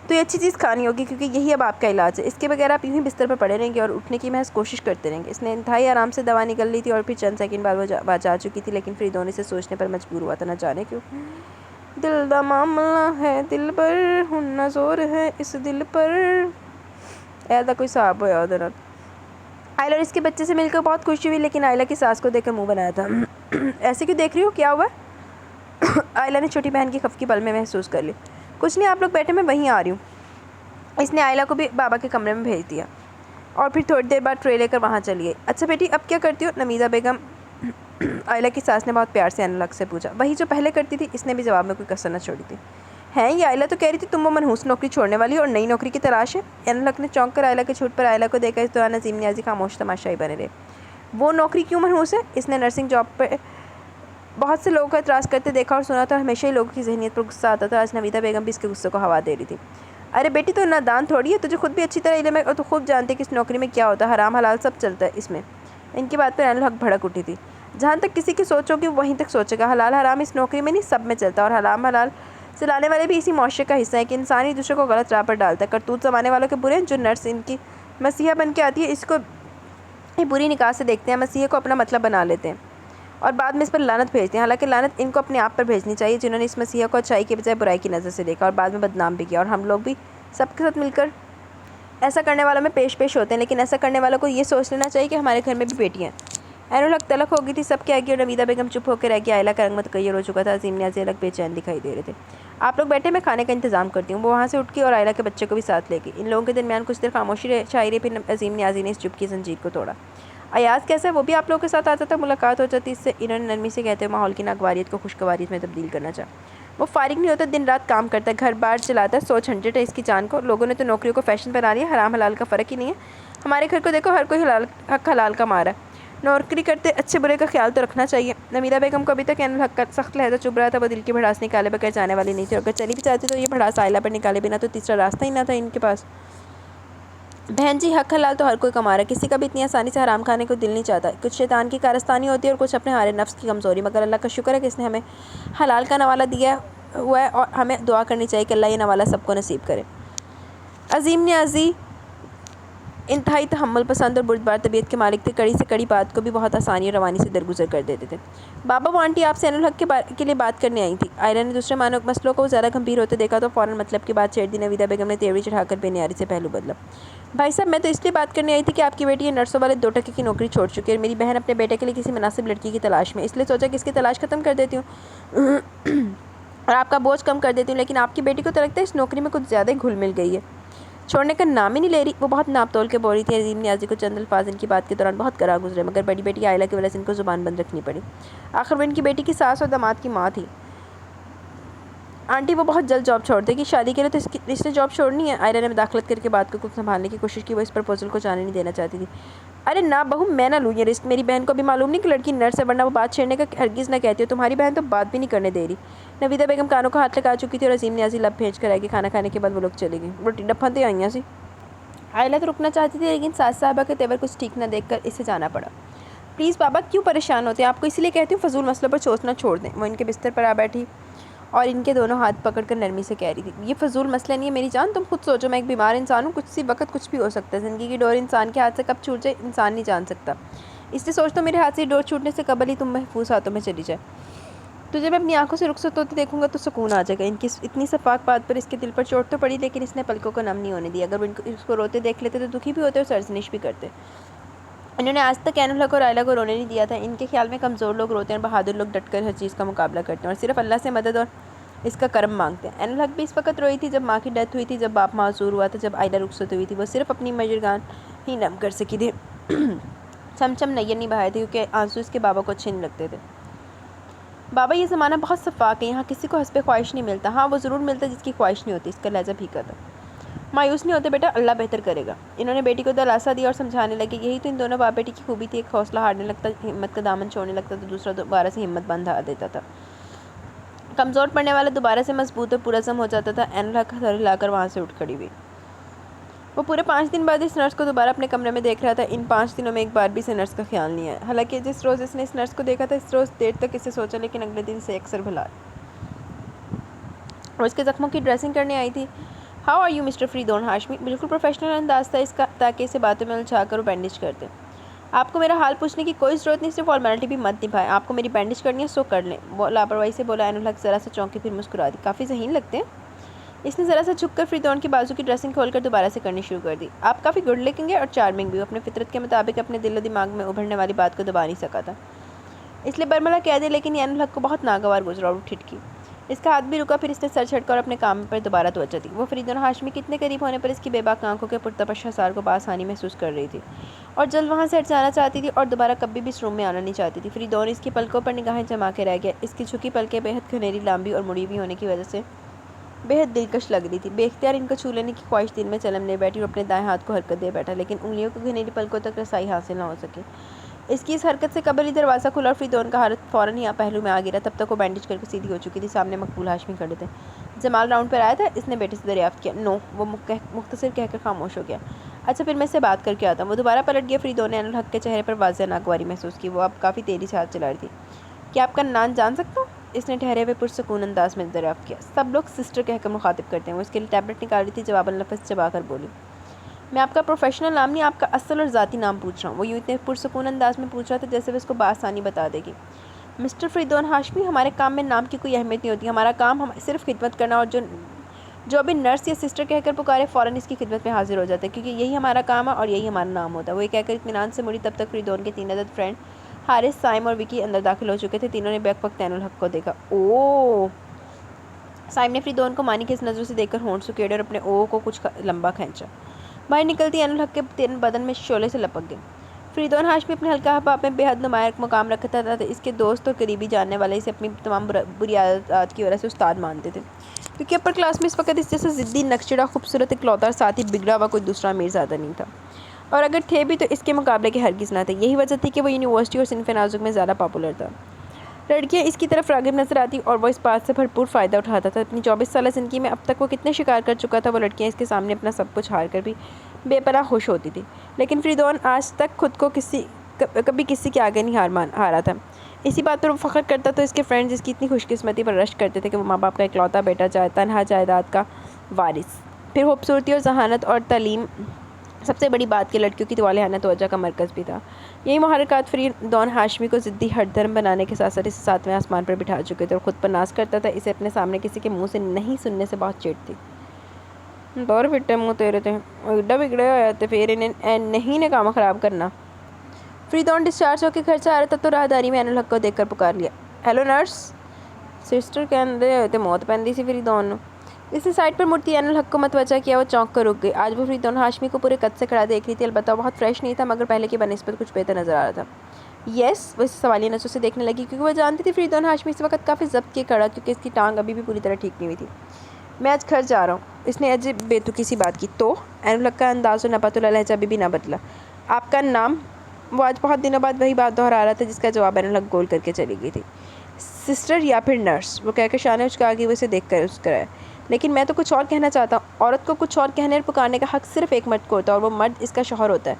تو یہ اچھی چیز کھانی ہوگی، کیونکہ یہی اب آپ کا علاج ہے۔ اس کے بغیر آپ یوں ہی بستر پر پڑے رہیں گے اور اٹھنے کی محض کوشش کرتے رہیں گے۔ اس نے انتہائی آرام سے دوا نگل لی تھی اور پھر چند سیکنڈ بعد وہ جا چکی تھی، لیکن فریدون اسے سوچنے پر مجبور ہوا تھا، نہ جانے کیوں۔ دل دا معاملہ ہے دل پر، ہن نہ زور ہے اس دل پر۔ ایسا کوئی صاحب ہویا ادھر۔ آئلہ اور اس کے بچے سے مل کر بہت خوشی ہوئی، لیکن آئلہ کی ساس کو دیکھ کر منہ بنایا تھا۔ ایسے کیوں دیکھ رہی ہو، کیا ہوا ہے؟ آئلہ نے چھوٹی بہن کی خفگی پل میں محسوس کر لی۔ کچھ نہیں، آپ لوگ بیٹھے، میں وہیں آ رہی ہوں۔ اس نے آئلہ کو بھی بابا کے کمرے میں بھیج دیا اور پھر تھوڑی دیر بعد ٹرے لے کر وہاں چلی گئی۔ اچھا بیٹی، اب کیا کرتی ہو؟ نمیدہ بیگم آئلہ کی ساس نے بہت پیار سے انل حق سے پوچھا۔ وہی جو پہلے کرتی تھی، اس نے بھی جواب میں کوئی کسر نہ چھوڑی تھی۔ ہیں، یہ آئلہ تو کہہ رہی تھی تم وہ منحوس نوکری چھوڑنے والی اور نئی نوکری کی تلاش ہے۔ انل حق نے چونک کر آئلہ کے جھوٹ پر آئلہ کو دیکھا۔ اس دوران عظیم نیازی خاموش تماشائی بنے رہے۔ وہ نوکری کیوں منحوس ہے؟ اس نے نرسنگ جاب پہ بہت سے لوگوں کو اعتراض کرتے دیکھا اور سنا تھا، اور ہمیشہ ہی لوگوں کی ذہنیت پر غصہ آتا تھا۔ آج نمیدہ بیگم بھی اس کے غصے کو ہوا دے رہی تھی۔ ارے بیٹی، تو نادان تھوڑی ہے، تجھے خود بھی اچھی طرح علم ہے اور تو خوب جانتے کہ اس نوکری میں کیا ہوتا ہے، حرام حلال سب چلتا ہے اس میں۔ ان کی بات پر انل حق بھڑک اٹھی تھی۔ جہاں تک کسی کی سوچ ہوگی وہیں تک سوچے گا، حلال حرام اس نوکری میں نہیں، سب میں چلتا ہے، اور حرام حلال چلانے والے بھی اسی معاشرے کا حصہ ہے کہ انسان ہی دوسرے کو غلط راہ پر ڈالتا ہے۔ کرتوت زمانے والوں کے برے ہیں، جو نرس ان کی مسیحا بن کے آتی ہے اس کو ہی بری نگاہ سے دیکھتے ہیں، مسیحا کو اپنا مطلب بنا لیتے ہیں اور بعد میں اس پر لعنت بھیجتے ہیں۔ حالانکہ لعنت ان کو اپنے آپ پر بھیجنی چاہیے، جنہوں نے اس مسیحا کو اچھائی کے بجائے برائی کی نظر سے دیکھا اور بعد میں بدنام بھی کیا، اور ہم لوگ بھی سب کے ساتھ مل کر ایسا کرنے والوں میں پیش ہوتے ہیں۔ لیکن ایسا کرنے والوں کو یہ سوچ لینا چاہیے کہ ہمارے گھر میں بھی بیٹیاں ہیں۔ انل حق تلخ ہو گئی تھی سب کے آگے، اور نمیدہ بیگم چپ ہو کے رہ گئی۔ آئلہ کا رنگ متغیر ہو چکا تھا۔ عظیم نیازی الگ بے چین دکھائی دے رہے تھے۔ آپ لوگ بیٹھے، میں کھانے کا انتظام کرتی ہوں۔ وہ وہاں سے اٹھ گئی اور آئلہ کے بچے کو بھی ساتھ لے گئی۔ ان لوگوں کے درمیان کچھ دیر خاموشی چھائی رہی، پھر عظیم نیازی نے اس چپ کی زنجیر کو توڑا۔ ایاز کیسا ہے؟ وہ بھی آپ لوگوں کے ساتھ آتا تھا، ملاقات ہو جاتی اس سے؟ انہوں نے نرمی سے کہتے ہوئے ماحول کی ناگواریت کو خوشگواریت میں تبدیل کرنا چاہا۔ وہ فارغ نہیں ہوتا، دن رات کام کرتا ہے، گھر بار چلاتا ہے، سوچ ہنڈریڈ ہے اس کی جان کو۔ لوگوں نے تو نوکریوں کو فیشن بنا لیا، حرام حلال کا فرق ہی نہیں ہے۔ ہمارے گھر کو دیکھو، ہر کوئی حق حلال کا مارا ہے۔ نوکری کرتے اچھے برے کا خیال تو رکھنا چاہیے۔ نمیدہ بیگم کو ابھی تک انل حق کا سخت لہجہ چبھ رہا تھا۔ وہ دل کی بھڑاس نکالے بغیر جانے والی نہیں تھی، اور اگر چلی بھی جاتی تو یہ بھڑاس آئلہ پر نکالے بنا تو تیسرا راستہ ہی نہ تھا ان کے پاس۔ بہن جی، حق حلال تو ہر کوئی کما رہا ہے، کسی کا بھی اتنی آسانی سے حرام کھانے کو دل نہیں چاہتا۔ کچھ شیطان کی کارستانی ہوتی ہے اور کچھ اپنے ہارے نفس کی کمزوری، مگر اللہ کا شکر ہے کہ اس نے ہمیں حلال کا نوالا دیا ہوا ہے، اور ہمیں دعا کرنی چاہیے کہ اللہ یہ نوالا سب کو نصیب کرے۔ عظیم نیازی انتہائی تحمل پسند اور بردبار طبیعت کے مالک تھے، کڑی سے کڑی بات کو بھی بہت آسانی اور روانی سے درگزر کر دیتے تھے۔ بابا، وہ آنٹی آپ سے انل حق کے لیے بات کرنے آئی تھی۔ آئلہ نے دوسرے مسئلوں کو زیادہ گمبھیر ہوتے دیکھا تو فوراً مطلب کی بات چھیڑ دی۔ نویدہ بیگم نے تیوری چڑھا کر بے نیاری سے پہلو بدلا۔ بھائی صاحب، میں تو اس لیے بات کرنے آئی تھی کہ آپ کی بیٹی یہ نرسوں والے 2 ٹکے کی نوکری چھوڑ چکی ہے، اور میری بہن اپنے بیٹے کے لیے کسی مناسب لڑکی کی تلاش میں، اس لیے سوچا کہ اس کی تلاش ختم کر دیتی ہوں اور آپ کا بوجھ کم کر دیتی ہوں۔ لیکن آپ کی بیٹی کو تو لگتا ہے اس نوکری میں کچھ زیادہ ہی گھل مل گئی ہے، چھوڑنے کا نام ہی نہیں لے رہی۔ وہ بہت ناپ تول کے بول رہی تھی۔ عظیم نیازی کو چند الفاظ ان کی بات کے دوران بہت کڑا گزرے، مگر بڑی بیٹی آئلہ کی وجہ سے ان کو زبان بند رکھنی پڑی۔ آخر وہ ان کی بیٹی کی ساس اور داماد کی ماں تھی۔ آنٹی، وہ بہت جلد جاب چھوڑ دے گی، شادی کے لیے تو اس نے جاب چھوڑنی ہے۔ آئلہ نے مداخلت کر کے بات کو سنبھالنے کی کوشش کی۔ وہ اس پرپوزل کو جانے نہیں دینا چاہتی تھی۔ ارے نہ بہو، میں نہ لوں یہ رسک، میری بہن کو بھی معلوم نہیں کہ لڑکی نرس ہے، ورنہ وہ بات چھیڑنے کا ہرگز نہ کہتی ہو۔ تمہاری بہن تو بات بھی نہیں کرنے دے رہی۔ نویدہ بیگم کانوں کو ہاتھ لگا چکی تھی اور عظیم نیازی لب بھیج کر آئے گی۔ کھانا کھانے کے بعد وہ لوگ چلے گئے۔ روٹی ڈپھنتے آئیں سی۔ آئلہ تو رکنا چاہتی تھی، لیکن ساس صاحبہ کے تیور کچھ ٹھیک نہ دیکھ کر اسے جانا پڑا۔ پلیز بابا، کیوں پریشان ہوتے ہیں؟ آپ کو اسی لیے کہتی ہوں فضول مسئلوں پر سوچنا چھوڑ دیں۔ وہ ان کے بستر پر آ بیٹھی اور ان کے دونوں ہاتھ پکڑ کر نرمی سے کہہ رہی تھی، یہ فضول مسئلہ نہیں ہے میری جان، تم خود سوچو، میں ایک بیمار انسان ہوں، کسی وقت کچھ بھی ہو سکتا ہے، زندگی کی ڈور انسان کے ہاتھ سے کب چھوٹ جائے انسان نہیں جان سکتا، اس لیے سوچتا ہوں میرے ہاتھ سے ڈور چھوٹنے سے قبل ہی تم محفوظ ہاتھوں میں چلی جائے۔ تجھے میں اپنی آنکھوں سے رخصت ہوتے دیکھوں گا تو سکون آ جائے گا۔ ان کی اتنی شفاف بات پر اس کے دل پر چوٹ تو پڑی، لیکن اس نے پلکوں کو نم نہیں ہونے دیا۔ اگر وہ اس کو روتے دیکھ لیتے تو دکھی بھی ہوتے اور سرزنش بھی کرتے۔ انہوں نے آج تک انل حق اور آئلہ کو رونے نہیں دیا تھا۔ ان کے خیال میں کمزور لوگ روتے ہیں اور بہادر لوگ ڈٹ کر ہر چیز کا مقابلہ کرتے ہیں اور صرف اللہ سے مدد اور اس کا کرم مانگتے ہیں۔ انل حق بھی اس وقت روئی تھی جب ماں کی ڈیتھ ہوئی تھی، جب باپ معذور ہوا تھا، جب آئلہ رخصت ہوئی تھی۔ وہ صرف اپنی مژگان ہی نم کر سکی تھی، چم چم نیر نہیں بہائے تھے، کیونکہ آنسو اس کے بابا کو اچھے نہیں لگتے تھے۔ بابا، یہ زمانہ بہت شفاق ہے، یہاں کسی کو حسب خواہش نہیں ملتا۔ ہاں، وہ ضرور ملتا ہے جس کی خواہش نہیں ہوتی۔ اس کا لہجہ پھیکا تھا۔ مایوس نہیں ہوتے بیٹا، اللہ بہتر کرے گا۔ انہوں نے بیٹی کو دلاسا دیا اور سمجھانے لگے، یہی تو ان دونوں باپ بیٹی کی خوبی تھی، ایک حوصلہ ہارنے لگتا، ہمت کا دامن چھوڑنے لگتا تو دوسرا دوبارہ سے ہمت باندھا دیتا تھا۔ کمزور پڑنے والا دوبارہ سے مضبوط اور پرعزم ہو جاتا تھا۔ انل حق سر ہلا کر وہاں سے اٹھ کھڑی ہوئی۔ وہ پورے 5 دن بعد اس نرس کو دوبارہ اپنے کمرے میں دیکھ رہا تھا۔ ان 5 دنوں میں ایک بار بھی اسے نرس کا خیال نہیں آیا۔ حالانکہ جس روز اس نے اس نرس کو دیکھا تھا، اس روز دیر تک اسے سوچا، لیکن اگلے دن اسے اکثر بھلا اور اس کے زخموں کی ڈریسنگ کرنے آئی تھی۔ How are you mister Faridoon Hashmi? بالکل پروفیشنل انداز تھا اس کا، تاکہ اسے باتوں میں الجھا کر وہ بینڈیج کر دے۔ آپ کو میرا حال پوچھنے کی کوئی ضرورت نہیں، صرف فارمیلٹی بھی مت نبھائیں۔ آپ کو میری بینڈیج کرنی ہے سو کر لیں، وہ لاپرواہی سے بولا۔ انل حق ذرا سے چونکی پھر مسکرا دی۔ کافی ذہین لگتے ہیں۔ اس نے ذرا سا جھک کر فریدون کی بازو کی ڈریسنگ کھول کر دوبارہ سے کرنی شروع کر دی. آپ کافی گڈ لکنگ ہے اور چارمنگ بھی. اپنے فطرت کے مطابق اپنے دل و دماغ میں ابھرنے والی بات کو دبا نہیں سکا تھا, اس لیے برملا کہہ دیا. لیکن عین الحق کو بہت ناگوار گزرا اور ٹھٹکی. اس کا ہاتھ بھی رکا, پھر اس نے سر چھڑکا اور اپنے کام پر دوبارہ توجہ دی. وہ فریدون ہاشمی کے اتنے قریب ہونے پر اس کی بے باک آنکھوں کے پرتپش حصار کو بآسانی محسوس کر رہی تھی اور جلد وہاں سے ہٹ جانا چاہتی تھی اور دوبارہ کبھی بھی اس روم میں آنا نہیں چاہتی تھی. فریدون اس کی پلکوں پر نگاہیں جما کے رہ گیا. اس کی جھکی پلکیں بےحد گھنیری, لمبی اور مڑی ہوئی ہونے کی وجہ سے بےحد دلکش لگ رہی تھی. بے اختیار ان کو چھو لینے کی خواہش دل میں چلم لے بیٹھی اور اپنے دائیں ہاتھ کو حرکت دے بیٹھا, لیکن انگلیوں کو گھنیری پلکوں تک رسائی حاصل نہ ہو سکی. اس کی اس حرکت سے قبل ہی دروازہ کھلا اور فریدون کا ہاتھ فوراً ہی پہلو میں آ گرا. تب تک وہ بینڈیج کر کے سیدھی ہو چکی تھی. سامنے مقبول ہاشمی کھڑے تھے. جمال راؤنڈ پر آیا تھا؟ اس نے بیٹے سے دریافت کیا. نو, وہ مختصر کہہ کر خاموش ہو گیا. اچھا, پھر میں اس سے بات کر کے آتا ہوں. وہ دوبارہ پلٹ گیا. فریدون نے عین الحق کے چہرے پر واضح ناگواری محسوس کی. وہ اب کافی تیزی سے ہاتھ چلا رہی تھی. کیا آپ کا نام جان سکتا ہوں؟ اس نے ٹھہرے ہوئے پرسکون انداز میں دریافت کیا. سب لوگ سسٹر کہہ کر مخاطب کرتے ہیں. وہ اس کے لیے ٹیبلٹ نکال رہی تھی. جواباً لفظ چبا کر بولی. میں آپ کا پروفیشنل نام نہیں, آپ کا اصل اور ذاتی نام پوچھ رہا ہوں. وہ یوں اتنے پرسکون انداز میں پوچھ رہا تھا جیسے وہ اس کو بآسانی بتا دے گی. مسٹر فریدون ہاشمی, ہمارے کام میں نام کی کوئی اہمیت نہیں ہوتی. ہمارا کام صرف خدمت کرنا, اور جو بھی نرس یا سسٹر کہہ کر پکارے فوراً اس کی خدمت میں حاضر ہو جاتا ہے, کیونکہ یہی ہمارا کام ہے اور یہی ہمارا نام ہوتا ہے. وہ یہ کہہ کر اطمینان سے مڑی. تب تک فریدون کے 3 عدد فرینڈ حارث, سائم اور وکی اندر داخل ہو چکے تھے. تینوں نے بیک وقت عین الحق کو دیکھا. اوہ! سائم نے فریدون کو مانی کی اس نظروں سے دیکھ کر ہونٹ سکیڑے اور اپنے او کو کچھ لمبا کھینچا. باہر نکلتی عین الحق کے بدن میں شعلے سے لپک گئے. فریدون ہاشمی اپنے ہلکا حباب میں بے حد نمایاں مقام رکھتا تھا. اس کے دوست اور قریبی جاننے والے اسے اپنی تمام بری عادات کی وجہ سے استاد مانتے تھے, کیونکہ اپر کلاس میں اس وقت اس جیسا ضدی, نکچڑا, خوبصورت, اکلوتا اور ساتھ ہی بگڑا ہوا کوئی دوسرا امیرزادہ نہیں تھا, اور اگر تھے بھی تو اس کے مقابلے کے ہرگز نہ تھے. یہی وجہ تھی کہ وہ یونیورسٹی اور صنف نازک میں زیادہ پاپولر تھا. لڑکیاں اس کی طرف راغب نظر آتی اور وہ اس بات سے بھرپور فائدہ اٹھاتا تھا. اپنی 24 سالہ زندگی میں اب تک وہ کتنے شکار کر چکا تھا. وہ لڑکیاں اس کے سامنے اپنا سب کچھ ہار کر بھی بے پناہ خوش ہوتی تھی, لیکن فریدون آج تک خود کو کبھی کسی کے آگے نہیں ہارا تھا. اسی بات پر وہ فخر کرتا تو اس کے فرینڈز اس کی اتنی خوش قسمتی پر رشک کرتے تھے کہ وہ ماں باپ کا اکلوتا بیٹا, تنہا جائیداد کا وارث, پھر خوبصورتی اور ذہانت اور تعلیم, سب سے بڑی بات کہ لڑکیوں کی والہانہ توجہ کا مرکز بھی تھا. یہی محرکات فریدون ہاشمی کو ضدی ہٹ دھرم بنانے کے ساتھ ساتھ اسے 7ویں آسمان پر بٹھا چکے تھے, اور خود پر ناز کرتا تھا. اسے اپنے سامنے کسی کے منہ سے نہیں سننے سے بہت چڑ تھی. دور فٹے منہ تیرے تھے, ایڈا بگڑے ہوئے تھے, پھر انہیں نہیں نے کام خراب کرنا. فریدون ڈسچارج ہو کے گھر سے آ رہا تھا تو راہداری میں عین الحق کو دیکھ کر پکار لیا. Hello nurse. سسٹر کہندے ہوئے تھے موت پہندی سی فریدون نے. اس نے سائڈ پر مڑتی عین الحق کو متوجہ کیا. وہ چونک کر رک گئی. آج وہ فریدون ہاشمی کو پورے قد سے کھڑا دیکھ رہی تھی. البتہ بہت فریش نہیں تھا, مگر پہلے کی بنسبت کچھ بہتر نظر آ رہا تھا. یس, وہ اسے سوالیہ نظروں سے دیکھنے لگی, کیونکہ وہ جانتی تھی فریدون ہاشمی اس وقت کافی ضبط کیے کھڑا, کیونکہ اس کی ٹانگ ابھی بھی پوری طرح ٹھیک نہیں ہوئی تھی. میں آج گھر جا رہا ہوں. اس نے عجیب بےتکی سی بات کی. تو عین الحق کا انداز و نبات لہجہ ابھی بھی نہ بدلا. آپ کا نام؟ وہ آج بہت دنوں بعد وہی بات دہرا رہا تھا جس کا جواب عین الحق گول کر کے چلی گئی تھی. سسٹر یا پھر نرس, وہ کہہ کر شانے اچکا گئی. وہ اسے دیکھ کر مسکرایا. لیکن میں تو کچھ اور کہنا چاہتا ہوں. عورت کو کچھ اور کہنے اور پکارنے کا حق صرف ایک مرد کو ہوتا ہے, اور وہ مرد اس کا شوہر ہوتا ہے.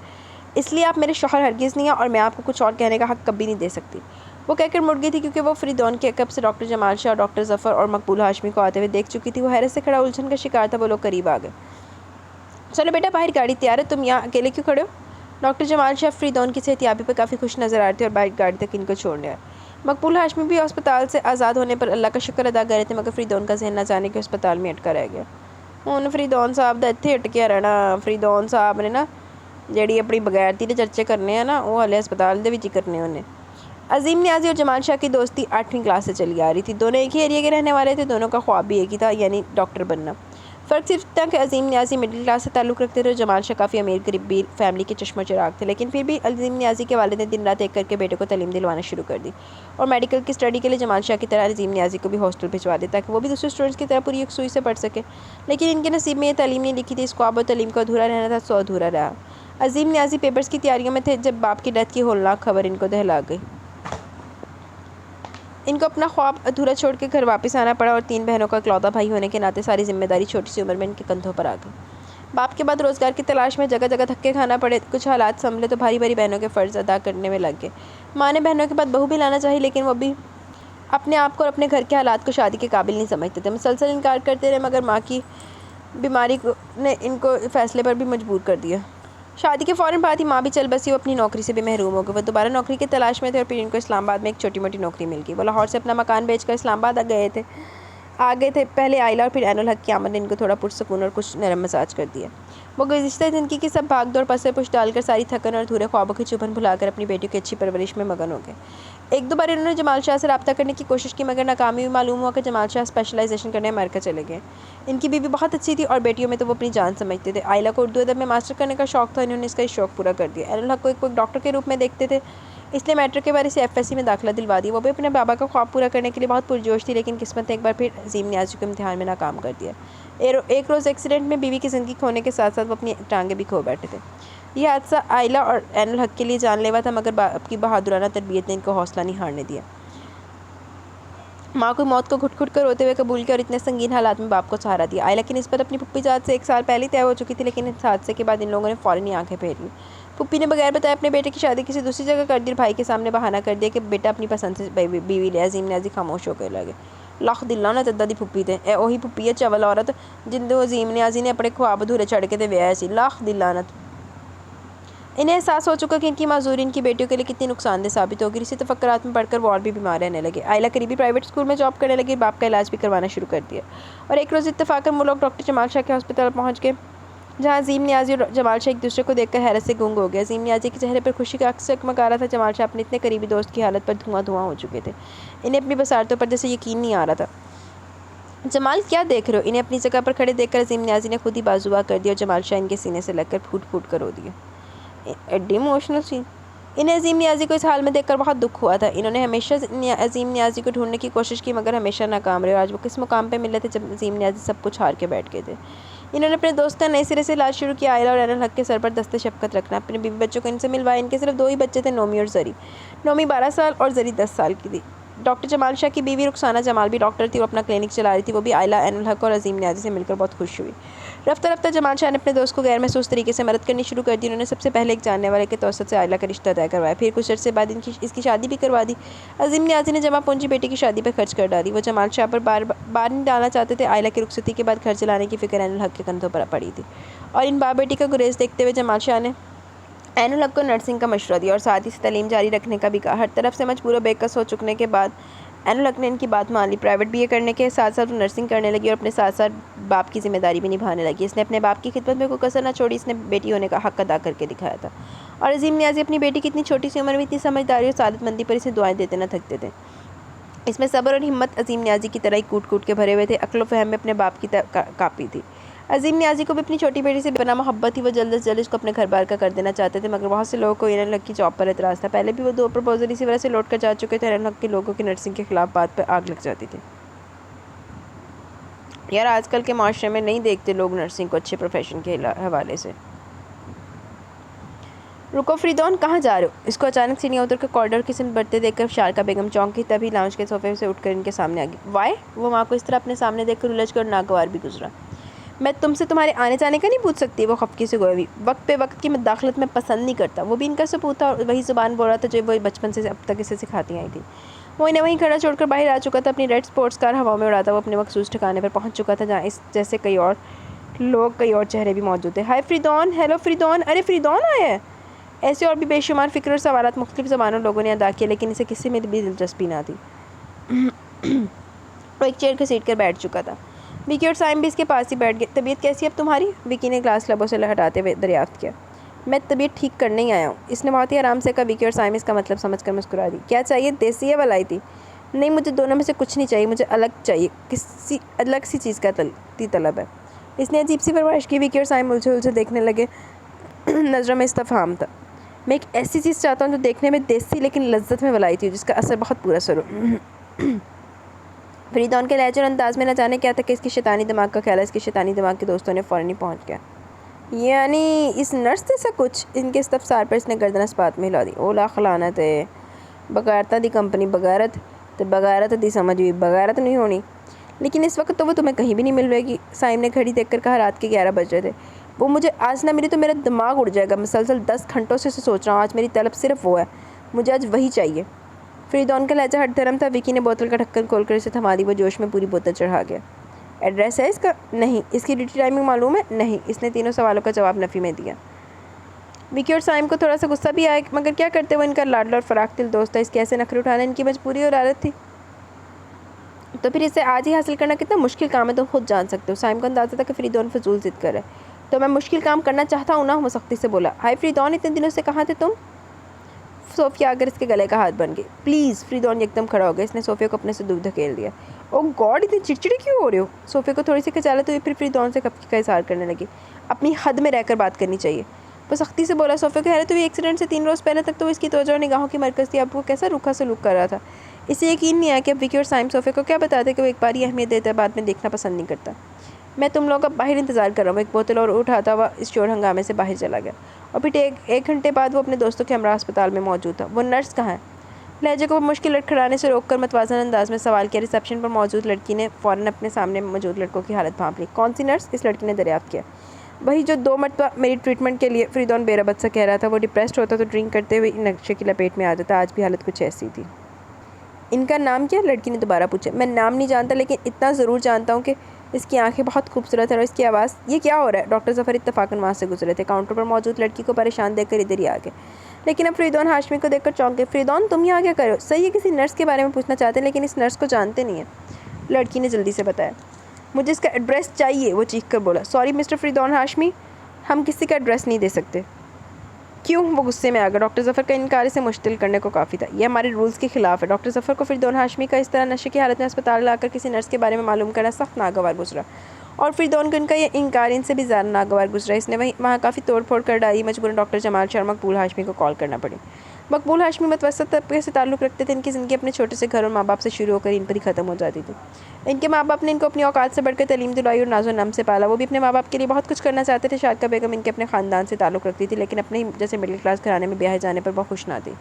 اس لیے آپ میرے شوہر ہرگز نہیں ہیں, اور میں آپ کو کچھ اور کہنے کا حق کبھی نہیں دے سکتی. وہ کہہ کر مڑ گئی تھی, کیونکہ وہ فریدون کے عقب سے ڈاکٹر جمال شاہ اور ڈاکٹر ظفر اور مقبول ہاشمی کو آتے ہوئے دیکھ چکی تھی. وہ حیرت سے کھڑا الجھن کا شکار تھا. وہ لوگ قریب آ گئے. چلو بیٹا باہر, گاڑی تیار ہے, تم یہاں اکیلے کیوں کھڑے ہو؟ ڈاکٹر جمال شاہ فریدون کی صحتیابی پر کافی خوش نظر آ رہے تھے, اور باہر گاڑی تک ان کو چھوڑنے آئے. مقبول ہاشمی بھی ہسپتال سے آزاد ہونے پر اللہ کا شکر ادا کر رہے تھے, مگر فریدون کا ذہن نہ جانے کہ ہسپتال میں اٹکا رہ گیا. ہن فریدون صاحب دا اتھے اٹکیا رہنا. فریدون صاحب نے نا جیڑی اپنی بغیرتی دے چرچے کرنے ہیں نا, وہ ہلے ہسپتال دے وچ ہی کرنے انہیں. عظیم نیازی اور جمال شاہ کی دوستی 8ویں کلاس سے چلی آ رہی تھی. دونوں ایک ہی ایریے کے رہنے والے تھے. دونوں کا خواب بھی ایک ہی تھا, یعنی ڈاکٹر بننا. فرق صرف تھا کہ عظیم نیازی مڈل کلاس سے تعلق رکھتے تھے, اور جمال شاہ کافی امیر غریبی فیملی کے چشم و چراغ تھے. لیکن پھر بھی عظیم نیازی کے والد نے دن رات ایک کر کے بیٹے کو تعلیم دلوانا شروع کر دی, اور میڈیکل کی اسٹڈی کے لیے جمال شاہ کی طرح عظیم نیازی کو بھی ہاسٹل بھجوا دیا, تاکہ وہ بھی دوسرے اسٹوڈنٹس کی طرح پوری یکسوئی سے پڑھ سکے. لیکن ان کے نصیب میں یہ تعلیم نہیں لکھی تھی. اس خواب و تعلیم کو ادھورا رہنا تھا, سو ادھورا رہا. عظیم نیازی پیپرز کی تیاریوں میں تھے جب باپ کی ڈیتھ کی ہولناک خبر ان کو دہلا گئی. ان کو اپنا خواب ادھورا چھوڑ کے گھر واپس آنا پڑا, اور 3 بہنوں کا اکلوتا بھائی ہونے کے ناطے ساری ذمہ داری چھوٹی سی عمر میں ان کے کندھوں پر آ گئی. باپ کے بعد روزگار کی تلاش میں جگہ جگہ دھکے کھانا پڑے. کچھ حالات سنبھلے تو بھاری بھاری بہنوں کے فرض ادا کرنے میں لگ گئے. ماں نے بہنوں کے بعد بہو بھی لانا چاہی, لیکن وہ بھی اپنے آپ کو اور اپنے گھر کے حالات کو شادی کے قابل نہیں سمجھتے تھے. مسلسل انکار کرتے رہے, مگر ماں کی بیماری نے ان کو فیصلے پر بھی مجبور کر دیا. شادی کے فوراً بعد ہی ماں بھی چل بسی. وہ اپنی نوکری سے بھی محروم ہو گئے. وہ دوبارہ نوکری کی تلاش میں تھے, اور پھر ان کو اسلام آباد میں ایک چھوٹی موٹی نوکری مل گئی. وہ لاہور سے اپنا مکان بیچ کر اسلام آباد آ گئے تھے. آ گئے تھے پہلے آئلہ اور پھر عین الحق کی آمد نے ان کو تھوڑا پرسکون اور کچھ نرم مزاج کر دیا۔ وہ گزشتہ زندگی کی سب بھاگ دوڑ پس پش ڈال کر ساری تھکن اور دھورے خوابوں کی چبھن بھلا کر اپنی بیٹیوں کی اچھی پرورش میں مگن ہو گئے۔ ایک دو بار انہوں نے جمال شاہ سے رابطہ کرنے کی کوشش کی مگر ناکامی ہوئی۔ معلوم ہوا کہ جمال شاہ اسپیشلائزیشن کرنے امریکہ چلے گئے۔ ان کی بیوی بہت اچھی تھی اور بیٹیوں میں تو وہ اپنی جان سمجھتے تھے۔ عائلہ کو اردو ادب میں ماسٹر کرنے کا شوق تھا، انہوں نے اس کا شوق پورا کر دیا۔ عین الحق کو ایک ڈاکٹر کے روپ میں دیکھتے تھے، اس لیے میٹرک کے بعد اسے ایف ایس سی میں داخلہ دلوا دیا۔ وہ بھی اپنے بابا کا خواب پورا کرنے کے لیے بہت پرجوش تھی، لیکن قسمت نے ایک بار پھر عظیم نیازی کو امتحان میں ناکام کر دیا۔ ایک روز ایکسیڈنٹ میں بیوی کی زندگی کھونے کے ساتھ ساتھ وہ اپنی ٹانگیں بھی کھو بیٹھے تھے۔ یہ حادثہ عائلہ اور عین الحق کے لیے جان لیوا تھا، مگر باپ کی بہادرانہ تربیت نے ان کو حوصلہ نہیں ہارنے دیا۔ ماں کو موت کو گھٹ گھٹ کر روتے ہوئے قبول کیا اور اتنے سنگین حالات میں باپ کو سہارا دیا۔ عائلہ کی نسبت اپنی پھپھی جات سے 1 سال پہلے طے ہو چکی تھی، لیکن اس حادثے کے بعد ان لوگوں نے فوراً ہی آنکھیں پھیر لیں۔ پھپھی نے بغیر بتائے اپنے بیٹے کی شادی کسی دوسری جگہ کر دی اور بھائی کے سامنے بہانہ کر دیا کہ بیٹا اپنی پسند سے بیوی لے۔ عظیم نیازی خاموش ہو کے لگے۔ لاکھ دلانت ادھا دی پھپھی تے، اے اوہی پھپھی ہے چول عورت جندوں عظیم نیازی نے اپنے خواب ادھورے چھڑ کے تے ویاہیا سی۔ لاکھ دلانت۔ انہیں احساس ہو چکا کہ ان کی معذوری ان کی بیٹیوں کے لیے کتنی نقصان دہ ثابت ہوگی۔ اسی تفکرات میں پڑھ کر وہ اور بھی بیمار رہنے لگے۔ عائلہ قریبی پرائیویٹ اسکول میں جاب کرنے لگی، باپ کا علاج بھی کروانا شروع کر دیا۔ اور ایک روز اتفاقاً وہ لوگ ڈاکٹر جمال شاہ کے ہاسپٹل پہنچ گئے، جہاں عظیم نیازی اور جمال شاہ ایک دوسرے کو دیکھ کر حیرت سے گنگ ہو گئے۔ عظیم نیازی کے چہرے پر خوشی کا عکس چمک آ رہا تھا، جمال شاہ اپنے اتنے قریبی دوست کی حالت پر دھواں دھواں ہو چکے تھے۔ انہیں اپنی بصارتوں پر جیسے یقین نہیں آ رہا تھا۔ جمال کیا دیکھ رہے ہو؟ انہیں اپنی جگہ پر کھڑے دیکھ کر عظیم نیازی نے خود ہی بازو کر دیا اور جمال شاہ ان کے سینے سے لگ کر پھوٹ پھوٹ کر رو دیا۔ ایڈی ایموشنل سین۔ انہیں عظیم نیازی کو اس حال میں دیکھ کر بہت دکھ ہوا تھا۔ انہوں نے ہمیشہ عظیم نیازی کو ڈھونڈنے کی کوشش کی مگر ہمیشہ ناکام رہے، اور آج وہ کس مقام پہ ملے تھے جب عظیم نیازی سب کچھ ہار کے بیٹھ گئے تھے۔ انہوں نے اپنے دوست کا نئے سرے سے علاج شروع کیا۔ عائلہ اور عین الحق کے سر پر دست شفقت رکھنا، اپنے بیوی بچوں کو ان سے ملوایا۔ ان کے صرف 2 ہی بچے تھے، نومی اور زری۔ نومی 12 سال اور زری 10 سال کی تھی۔ ڈاکٹر جمال شاہ کی بیوی رخسانہ جمال بھی ڈاکٹر تھی اور اپنا کلینک چلا رہی تھی۔ وہ بھی عائلہ، عین الحق اور عظیم نیازی سے مل کر بہت خوش ہوئی۔ رفتہ رفتہ جمال شاہ نے اپنے دوست کو غیر محسوس طریقے سے مدد کرنی شروع کر دی۔ انہوں نے سب سے پہلے ایک جاننے والے کے توسط سے عائلہ کا رشتہ طے کروایا، پھر کچھ عرصے بعد اس کی شادی بھی کروا دی۔ عظیم نیازی نے جمع پونجی بیٹی کی شادی پر خرچ کر ڈالی۔ وہ جمال شاہ پر بار نہیں ڈالنا چاہتے تھے۔ عائلہ کی رخصتی کے بعد گھر چلانے کی فکر عین الحق کے کندھوں پر پڑی تھی، اور ان باپ بیٹی کا گریز دیکھتے ہوئے جمال شاہ نے عین الحق کو نرسنگ کا مشورہ دیا اور ساتھ ہی سے تعلیم جاری رکھنے کا بھی کہا۔ ہر طرف سے مجبور و بےکس ہو چکنے کے بعد عین الحق نے ان کی بات مان لی۔ پرائیویٹ BA کرنے کے ساتھ ساتھ وہ نرسنگ کرنے لگی اور اپنے ساتھ ساتھ باپ کی ذمہ داری بھی نبھانے لگی۔ اس نے اپنے باپ کی خدمت میں کوئی کسر نہ چھوڑی، اس نے بیٹی ہونے کا حق ادا کر کے دکھایا تھا۔ اور عظیم نیازی اپنی بیٹی کی اتنی چھوٹی سی عمر میں اتنی سمجھداری اور سعادت مندی پر اسے دعائیں دیتے نہ تھکتے تھے۔ اس میں صبر اور ہمت عظیم نیازی کی طرح ہی کوٹ کوٹ کے بھرے ہوئے تھے۔ عقل و فہم میں اپنے باپ کی کاپی تھی۔ عظیم نیازی کو بھی اپنی چھوٹی بیٹی سے بے پناہ محبت تھی۔ وہ جلد از جلد اس کو اپنے گھر بار کا کر دینا چاہتے تھے، مگر بہت سے لوگوں کو عین الحق کی جاب پر اعتراض تھا۔ پہلے بھی وہ 2 پروپوزل اسی وجہ سے لوٹ کر جا چکے تھے۔ عین الحق کے لوگوں کی نرسنگ کے خلاف بات پر آگ لگ جاتی تھی۔ یار آج کل کے معاشرے میں نہیں دیکھتے لوگ نرسنگ کو اچھے پروفیشن کے حوالے سے۔ رکو فریدون، کہاں جا رہے ہو؟ اس کو اچانک سیڑھیاں اتر کر کوریڈور کی سمت بڑھتے دیکھ کر شارکا بیگم چونکی، تبھی لاؤنج کے صوفے سے اٹھ کر ان کے سامنے آ گئی۔ وائی؟ وہ ماں کو اس طرح اپنے سامنے دیکھ کر الجھ کر ناگوار بھی گزرا۔ میں تم سے تمہارے آنے جانے کا نہیں پوچھ سکتی؟ وہ خفگی سے گوئی۔ وقت پہ وقت کی مداخلت میں پسند نہیں کرتا۔ وہ بھی ان کا ثبوت تھا اور وہی زبان بول رہا تھا جو وہ بچپن سے اب تک اسے سکھاتی آئی تھی۔ وہ انہیں وہیں کھڑا چھوڑ کر باہر آ چکا تھا، اپنی ریڈ سپورٹس کار ہواؤں میں اڑاتا وہ اپنے مخصوص ٹھکانے پر پہنچ چکا تھا، جہاں اس جیسے کئی اور لوگ، کئی اور چہرے بھی موجود تھے۔ ہائے فریدون، ہیلو فریدون، ارے فریدون آیا ہے۔ ایسے اور بھی بے شمار فکر اور سوالات مختلف زبانوں لوگوں نے ادا کیے، لیکن اسے کسی میں بھی دلچسپی نہ تھی۔ وہ ایک چیئر گھسیٹ کر بیٹھ چکا تھا۔ وکی اور سائم بھی اس کے پاس ہی بیٹھ گئے۔ طبیعت کیسی ہے اب تمہاری؟ وکی نے گلاس لبوں سے ہٹاتے ہوئے دریافت کیا۔ میں طبیعت ٹھیک کرنے ہی آیا ہوں، اس نے بہت ہی آرام سے کہا۔ وکی اور سائم اس کا مطلب سمجھ کر مسکرا دی۔ کیا چاہیے، دیسی یا ولائتی؟ نہیں، مجھے دونوں میں سے کچھ نہیں چاہیے، مجھے الگ چاہیے، کسی الگ سی چیز کا طلب ہے۔ اس نے عجیب سی فرمائش کی۔ وکی اور سائم الجھے الجھے دیکھنے لگے، نظروں میں استفہام تھا۔ میں ایک ایسی چیز چاہتا ہوں جو دیکھنے میں دیسی لیکن لذت میں ولائتی ہو، جس کا اثر بہت پورا سر ہو۔ فریدون کے لہجے اور انداز میں نہ جانے کیا تھا کہ اس کی شیطانی دماغ کا خیال ہے۔ اس کے شیطانی دماغ کے دوستوں نے فوراً ہی پہنچ گیا۔ یعنی اس نرس جیسا کچھ؟ ان کے استفسار پر اس نے گردن اسپات میں ہلا دی۔ او لاکھ لعنت ہے، بغیرتا دی کمپنی بغیرت تے بغیرت دی سمجھ ہوئی بغیرت نہیں ہونی۔ لیکن اس وقت تو وہ تمہیں کہیں بھی نہیں مل رہے گی۔ سائم نے گھڑی دیکھ کر کہا۔ رات کے 11 بج رہے تھے۔ وہ مجھے آج نہ ملی تو میرا دماغ اڑ جائے گا۔ مسلسل 10 گھنٹوں سے سوچ رہا ہوں، آج میری طلب صرف وہ ہے، مجھے آج وہی چاہیے۔ فریدون کا لہجہ ہٹ دھرم تھا۔ وکی نے بوتل کا ڈھکن کھول کر اسے تھما دی۔ وہ جوش میں پوری بوتل چڑھا گیا۔ ایڈریس ہے اس کا؟ نہیں۔ اس کی ڈیوٹی ٹائمنگ معلوم ہے؟ نہیں۔ اس نے تینوں سوالوں کا جواب نفی میں دیا۔ وکی اور سائم کو تھوڑا سا غصہ بھی آیا، مگر کیا کرتے، وہ ان کا لاڈلا اور فراخ دل دوست تھا، اس کے ایسے نخرے اٹھانا ان کی مجبوری اور عادت تھی۔ تو پھر اسے آج ہی حاصل کرنا کتنا مشکل کام ہے تم خود جان سکتے ہو۔ سائم کو اندازہ تھا کہ فریدون فضول ضد کر رہا ہے۔ تو میں مشکل کام کرنا چاہتا ہوں نا، وہ سختی سے بولا۔ ہائے فریدون، اتنے دنوں سے کہاں تھے تم؟ صوفیہ آ کر اس کے گلے کا ہاتھ بن گئی۔ پلیز، فریدون یکدم کھڑا ہو گیا۔ اس نے صوفیہ کو اپنے سے دور دھکیل دیا۔ او گاڈ، اتنی چڑچڑی کیوں ہو رہے ہو؟ صوفیہ کو تھوڑی سی خجالت ہوئی، پھر فریدون سے کفی کا اظہار کرنے لگی۔ اپنی حد میں رہ کر بات کرنی چاہیے، وہ سختی سے بولا۔ صوفیہ کو حیرت ہوئی، ایکسیڈنٹ سے 3 روز پہلے تک تو وہ اس کی توجہ اور نگاہوں کی مرکز تھی، اب وہ کیسا روکھا سلوک کر رہا تھا۔ اسے یقین نہیں آیا کہ اب وکی اور سائم صوفیہ کو کیا بتاتے کہ وہ ایک بار ہی اہمیت دیتا ہے، بعد میں دیکھنا پسند نہیں کرتا۔ میں تم لوگ اب باہر انتظار کر رہا ہوں۔ ایک بوتل اور اٹھاتا ہوا اس شور ہنگامے سے باہر چلا گیا، اور پھر ایک گھنٹے بعد وہ اپنے دوستوں کے ہمراہ اسپتال میں موجود تھا۔ وہ نرس کہاں ہے؟ لہجے کو مشکل لڑکھڑانے سے روک کر متوازن انداز میں سوال کیا۔ ریسیپشن پر موجود لڑکی نے فوراً اپنے سامنے موجود لڑکوں کی حالت بھانپ لی۔ کون سی نرس؟ اس لڑکی نے دریافت کیا۔ وہی جو 2 مرتبہ میری ٹریٹمنٹ کے لیے، فریدون بے ربط سا کہہ رہا تھا۔ وہ ڈپریسڈ ہوتا تو ڈرنک کرتے ہوئے نقشے کی لپیٹ میں آ جاتا، آج بھی حالت کچھ ایسی تھی۔ ان کا نام کیا؟ لڑکی نے دوبارہ پوچھا۔ میں نام نہیں جانتا، لیکن اتنا ضرور جانتا ہوں کہ اس کی آنکھیں بہت خوبصورت ہیں اور اس کی آواز… یہ کیا ہو رہا ہے؟ ڈاکٹر ظفر اتفاقاً وہاں سے گزرے تھے۔ کاؤنٹر پر موجود لڑکی کو پریشان دیکھ کر ادھر ہی آ گئے، لیکن اب فریدون ہاشمی کو دیکھ کر چونک گئے۔ فریدون، تم یہاں کیا کر رہے ہو؟ صحیح ہے، کسی نرس کے بارے میں پوچھنا چاہتے ہیں، لیکن اس نرس کو جانتے نہیں ہیں، لڑکی نے جلدی سے بتایا۔ مجھے اس کا ایڈریس چاہیے، وہ چیخ کر بولا۔ سوری مسٹر فریدون ہاشمی، ہم کسی کا ایڈریس نہیں دے سکتے۔ کیوں؟ وہ غصے میں آ گیا۔ ڈاکٹر ظفر کا انکار اسے مشتعل کرنے کو کافی تھا۔ یہ ہمارے رولز کے خلاف ہے۔ ڈاکٹر ظفر کو فریدون ہاشمی کا اس طرح نشے کی حالت میں اسپتال لا کر کسی نرس کے بارے میں معلوم کرنا سخت ناگوار گزرا، اور فریدون کو ان کا یہ انکار ان سے بھی زیادہ ناگوار گزرا۔ اس نے وہاں کافی توڑ پھوڑ کر ڈالی۔ مجبوراً ڈاکٹر جمال شاہ اور مقبول ہاشمی کو کال کرنا پڑی۔ مقبول ہاشمی متوسط طبقے سے تعلق رکھتے تھے۔ ان کی زندگی اپنے چھوٹے سے گھر اور ماں باپ سے شروع ہو کر ان پر ہی ختم ہو جاتی تھی۔ ان کے ماں باپ نے ان کو اپنی اوقات سے بڑھ کر تعلیم دلائی اور ناز و نم سے پالا۔ وہ بھی اپنے ماں باپ کے لیے بہت کچھ کرنا چاہتے تھے۔ شارکا بیگم ان کے اپنے خاندان سے تعلق رکھتی تھی، لیکن اپنے ہی جیسے مڈل کلاس گھرانے میں بیاہے جانے پر وہ خوش نہ تھی۔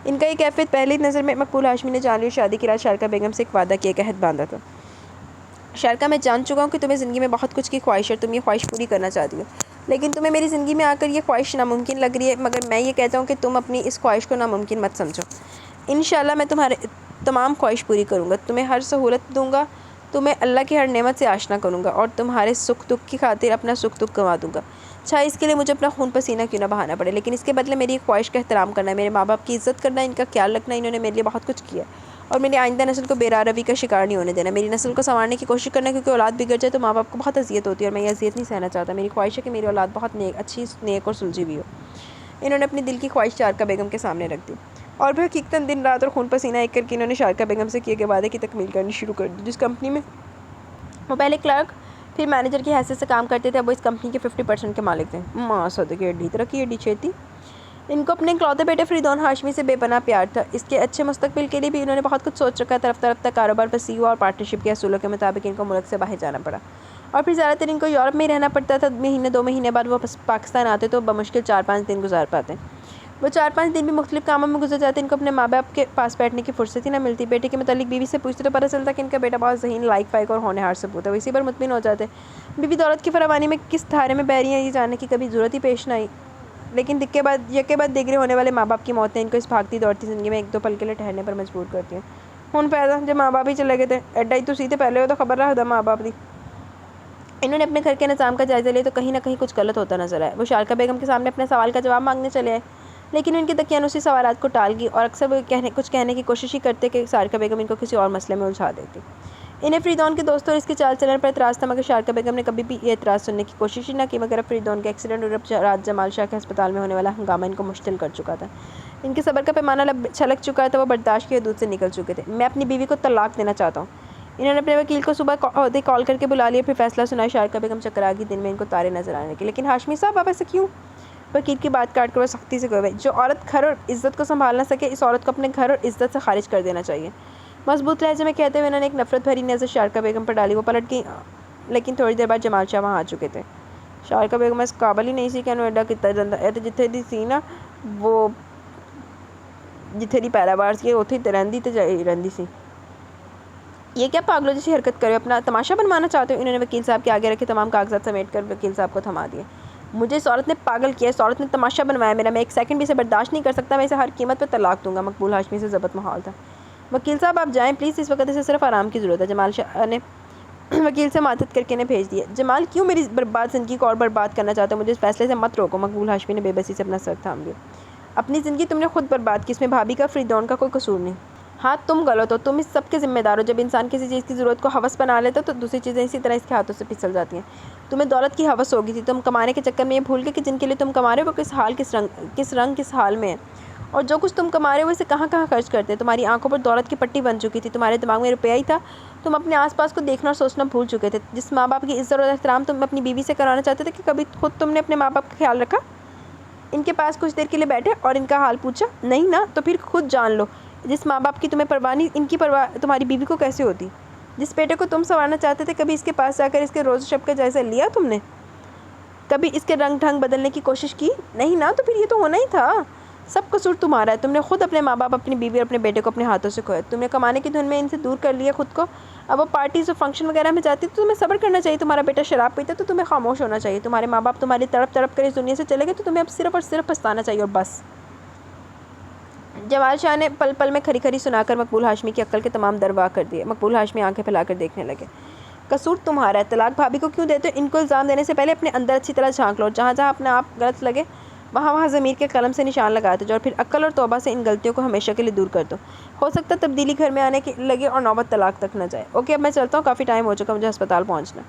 ان کا یہ کیفیت پہلی نظر میں مقبول ہاشمی نے جان لی اور شادی کی رات شارکا بیگم سے ایک وعدہ کیا، ایک عہد باندھا تھا۔ شارکا، میں جان چکا ہوں کہ تمہیں زندگی میں بہت کچھ کی خواہش ہے اور تم یہ خواہش پوری کرنا چاہتی ہو، لیکن تمہیں میری زندگی میں آ کر یہ خواہش ناممکن لگ رہی ہے، مگر میں یہ کہتا ہوں کہ تم اپنی اس خواہش کو ناممکن مت سمجھو۔ انشاءاللہ میں تمہارے تمام خواہش پوری کروں گا، تمہیں ہر سہولت دوں گا، تمہیں اللہ کی ہر نعمت سے آشنا کروں گا، اور تمہارے سکھ دکھ کی خاطر اپنا سکھ دکھ گنوا دوں گا، چاہے اس کے لیے مجھے اپنا خون پسینہ کیوں نہ بہانا پڑے، لیکن اس کے بدلے میری ایک خواہش کا احترام کرنا ہے، میرے ماں باپ کی عزت کرنا ہے، ان کا خیال رکھنا ہے۔ انہوں نے میرے لیے بہت کچھ کیا ہے، اور میری آئندہ نسل کو بے راہ روی کا شکار نہیں ہونے دینا۔ میری نسل کو سنوارنے کی کوشش کرنا، کیونکہ اولاد بگڑ جائے تو ماں باپ کو بہت اذیت ہوتی ہے، اور میں یہ اذیت نہیں سہنا چاہتا۔ میری خواہش ہے کہ میری اولاد بہت اچھی، نیک اور سلجھی ہوئی ہو۔ انہوں نے اپنی دل کی خواہش شارکا بیگم کے سامنے رکھ دی، اور پھر حقیقتاً دن رات اور خون پسینہ ایک کر کے انہوں نے شارکا بیگم سے کیے گئے وعدے کی تکمیل کرنی شروع کر دی۔ جس کمپنی میں وہ پہلے کلرک پھر مینیجر کی حیثیت سے کام کرتے تھے، اب وہ اس کمپنی کے 50% کے مالک تھے۔ ماں صدقے اڈی ترقی اڈی چھیتی۔ ان کو اپنے اکلوتے بیٹے فریدون ہاشمی سے بے پناہ پیار تھا۔ اس کے اچھے مستقبل کے لیے بھی انہوں نے بہت کچھ سوچ رکھا تھا۔ رفتہ رفتہ کاروبار وسیع ہوا اور پارٹنرشپ کے اصولوں کے مطابق ان کو ملک سے باہر جانا پڑا، اور پھر زیادہ تر ان کو یورپ میں ہی رہنا پڑتا تھا۔ 2 مہینے بعد وہ پاکستان آتے تو بمشکل 4-5 دن گزار پاتے۔ وہ 4-5 دن بھی مختلف کاموں میں گزر جاتے۔ ان کو اپنے ماں باپ کے پاس بیٹھنے کی فرصت ہی نہ ملتی۔ بیٹے کے متعلق بیوی سے پوچھتے تو پتہ چلتا کہ ان کا بیٹا بہت ذہین، لائق فائق اور ہونہار ثبوت ہے۔ وہ اسی پر مطمئن ہو جاتے۔ بیوی دولت کی فراوانی میں کس دھارے میں بہ رہی ہیں، یہ جاننے کی کبھی ضرورت ہی پیش نہ آئی، لیکن یکے بعد دیگرے ہونے والے ماں باپ کی موتیں ان کو اس بھاگتی دوڑتی زندگی میں 1-2 پل کے لیے ٹھہرنے پر مجبور کرتی ہیں۔ ہن پیدا جب ماں باپ ہی چلے گئے تھے، ایڈا ہی تو سی تے پہلے ہو تو خبر رہا ماں باپ دی۔ انہوں نے اپنے گھر کے نظام کا جائزہ لیا تو کہیں نہ کہیں کچھ غلط ہوتا نظر آیا۔ وہ شارکا بیگم کے سامنے اپنے سوال کا جواب مانگنے چلے آئے، لیکن ان کی دقیانوسی سوالات کو ٹال گئی، اور اکثر وہ کچھ کہنے کی کوشش ہی کرتے کہ شارکا بیگم ان کو کسی اور مسئلے میں الجھا دیتی۔ انہیں فریدون کے دوستوں اور اس کے چال چلن پر اعتراض تھا، مگر شارکا بیگم نے کبھی بھی یہ اعتراض سننے کی کوشش ہی نہ کی۔ مگر اب فریدون کا ایکسیڈنٹ اور اب رات جمال شاہ کے ہسپتال میں ہونے والا ہنگامہ ان کو مشتعل کر چکا تھا۔ ان کے صبر کا پیمانہ چھلک چکا تھا، وہ برداشت کی حدود سے نکل چکے تھے۔ میں اپنی بیوی کو طلاق دینا چاہتا ہوں۔ انہوں نے اپنے وکیل کو صبح کال کر کے بلا لیا، پھر فیصلہ سنایا۔ شارکا بیگم چکرا گئی، دن میں ان کو تارے نظر آنے لگے۔ لیکن ہاشمی صاحب، آپ ایسے کیوں؟ وکیل کی بات کاٹ کر وہ سختی سے گئے۔ جو عورت گھر اور عزت کو سنبھال نہ سکے، اس عورت کو اپنے گھر اور عزت سے خارج کر دینا چاہیے، مضبوط لہجے میں کہتے ہوئے انہوں نے ایک نفرت بھری نظر شارکا بیگم پر ڈالی۔ وہ پلٹ گئی، لیکن تھوڑی دیر بعد جمال شاہ وہاں آ چکے تھے۔ شارکا بیگم اس قابل ہی نہیں سی کہ ایڈا کتا جاتا ہے، جتھے دی سی نا وہ جتھے دی پیداوار سی اتھے ہی رہندی تے رہندی سی۔ یہ کیا پاگلوں جیسی حرکت کرے، اپنا تماشا بنوانا چاہتے ہو؟ انہوں نے وکیل صاحب کے آگے رکھے تمام کاغذات سمیٹ کر وکیل صاحب کو تھما دیے۔ مجھے اس عورت نے پاگل کیا، اس عورت نے تماشا بنوایا میرا، میں ایک سیکنڈ بھی اسے برداشت نہیں کر سکتا، میں اسے ہر قیمت پہ طلاق دوں گا۔ مقبول ہاشمی سے ضبط ماحول تھا۔ وکیل صاحب آپ جائیں پلیز، اس وقت اسے صرف آرام کی ضرورت ہے۔ جمال شاہ نے وکیل سے ماتحت کر کے انہیں بھیج دیا۔ جمال، کیوں میری برباد زندگی کو اور برباد کرنا چاہتے ہو؟ مجھے اس فیصلے سے مت روکو۔ مقبول ہاشمی نے بے بسی سے اپنا سر تھام لیا۔ اپنی زندگی تم نے خود برباد کی، اس میں بھابھی کا، فریدون کا کوئی قصور نہیں۔ ہاں تم غلط ہو، تم اس سب کے ذمہ دار ہو۔ جب انسان کسی چیز کی ضرورت کو ہوس بنا لیتا تو دوسری چیزیں اسی طرح اس کے ہاتھوں سے پھسل جاتی ہیں۔ تمہیں دولت کی ہوس ہوگی تھی، تم کمانے کے چکر میں یہ بھول گئے کہ جن کے لیے تم کما رہے ہو وہ کس حال میں ہے، اور جو کچھ تم کما رہے ہو اسے کہاں کہاں خرچ کرتے ہیں۔ تمہاری آنکھوں پر دولت کی پٹی بن چکی تھی، تمہارے دماغ میں روپیہ ہی تھا، تم اپنے آس پاس کو دیکھنا اور سوچنا بھول چکے تھے۔ جس ماں باپ کی عزت اور احترام تم اپنی بیوی سے کرانا چاہتے تھے، کہ کبھی خود تم نے اپنے ماں باپ کا خیال رکھا؟ ان کے پاس کچھ دیر کے لیے بیٹھے اور ان کا حال پوچھا؟ نہیں نا، تو پھر خود جان لو، جس ماں باپ کی تمہیں پرواہ نہیں، ان کی پرواہ تمہاری بیوی کو کیسے ہوتی؟ جس بیٹے کو تم سنوارنا چاہتے تھے، کبھی اس کے پاس جا کر اس کے روز و شب کا جائزہ لیا تم نے؟ کبھی اس کے رنگ ڈھنگ بدلنے کی کوشش کی؟ نہیں نا، تو پھر یہ تو ہونا ہی تھا۔ سب قصور تمہارا ہے، تم نے خود اپنے ماں باپ، اپنی بیوی اور اپنے بیٹے کو اپنے ہاتھوں سے کھویا۔ تم نے کمانے کی دھن میں ان سے دور کر لیا خود کو۔ اب وہ پارٹیز اور فنکشن وغیرہ میں جاتی تو تمہیں صبر کرنا چاہیے۔ تمہارا بیٹا شراب پیتا تو تمہیں خاموش ہونا چاہیے۔ تمہارے ماں باپ تمہاری تڑپ تڑپ کر اس دنیا سے چلے گئے تو تمہیں اب صرف اور صرف پچھتانا چاہیے، اور بس۔ جمال شاہ نے پل پل میں کھری کھری سنا کر مقبول ہاشمی کی عقل کے تمام در وا کر دیے۔ مقبول ہاشمی آنکھیں پھیلا کر دیکھنے لگے۔ قصور تمہارا ہے، طلاق بھابھی کو کیوں دیتے ہو؟ ان کو الزام دینے سے پہلے اپنے اندر اچھی طرح جھانک لو، اور جہاں جہاں اپنا آپ غلط لگے وہاں ضمیر کے قلم سے نشان لگاتے جاؤ، اور پھر عقل اور توبہ سے ان غلطیوں کو ہمیشہ کے لیے دور کر دو۔ ہو سکتا ہے تبدیلی گھر میں آنے لگے اور نوبت طلاق تک نہ جائے۔ اوکے، اب میں چلتا ہوں، کافی ٹائم ہو چکا، مجھے ہسپتال پہنچنا۔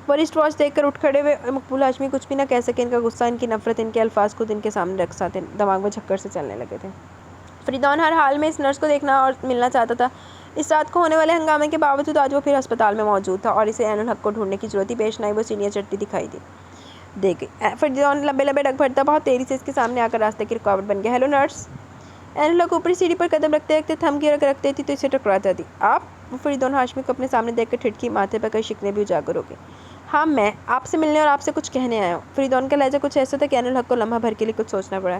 وہ رسٹ واچ دیکھ کر اٹھ کھڑے ہوئے۔ مقبول ہاشمی کچھ بھی نہ کہہ سکے۔ ان کا غصہ، ان کی نفرت، ان کے الفاظ خود ان کے سامنے رقص آتے دماغ میں جھکڑ سے چلنے لگے تھے۔ فریدون ہر حال میں اس نرس کو دیکھنا اور ملنا چاہتا تھا۔ اس رات کو ہونے والے ہنگامے کے باوجود آج وہ پھر ہسپتال میں موجود تھا، اور اسے عین الحق کو ڈھونڈنے کی ضرورت ہی پیش نہ آئی۔ وہ سینیاں چڑھتی دکھائی دے گئی۔ فریدون لمبے لمبے ڈگ بھرتا بہت تیزی سے اس کے سامنے آ کر راستے کی رکاوٹ بن گیا۔ Hello nurse. عین الحق اوپری سیڑھی پر قدم رکھتے رکھتے تھم کے رکھ دیتی تو اسے ٹکرا جاتی۔ آپ؟ وہ فریدون ہاشمی کو اپنے سامنے دیکھ کر ٹھٹکی، ماتھے پر کئی شکنیں بھی اجاگر ہو گئیں۔ ہاں، میں آپ سے ملنے اور آپ سے کچھ کہنے آیا ہوں۔ فریدون کا لہجہ کچھ ایسا تھا کہ عین الحق کو لمحہ بھر کے لیے کچھ سوچنا پڑا۔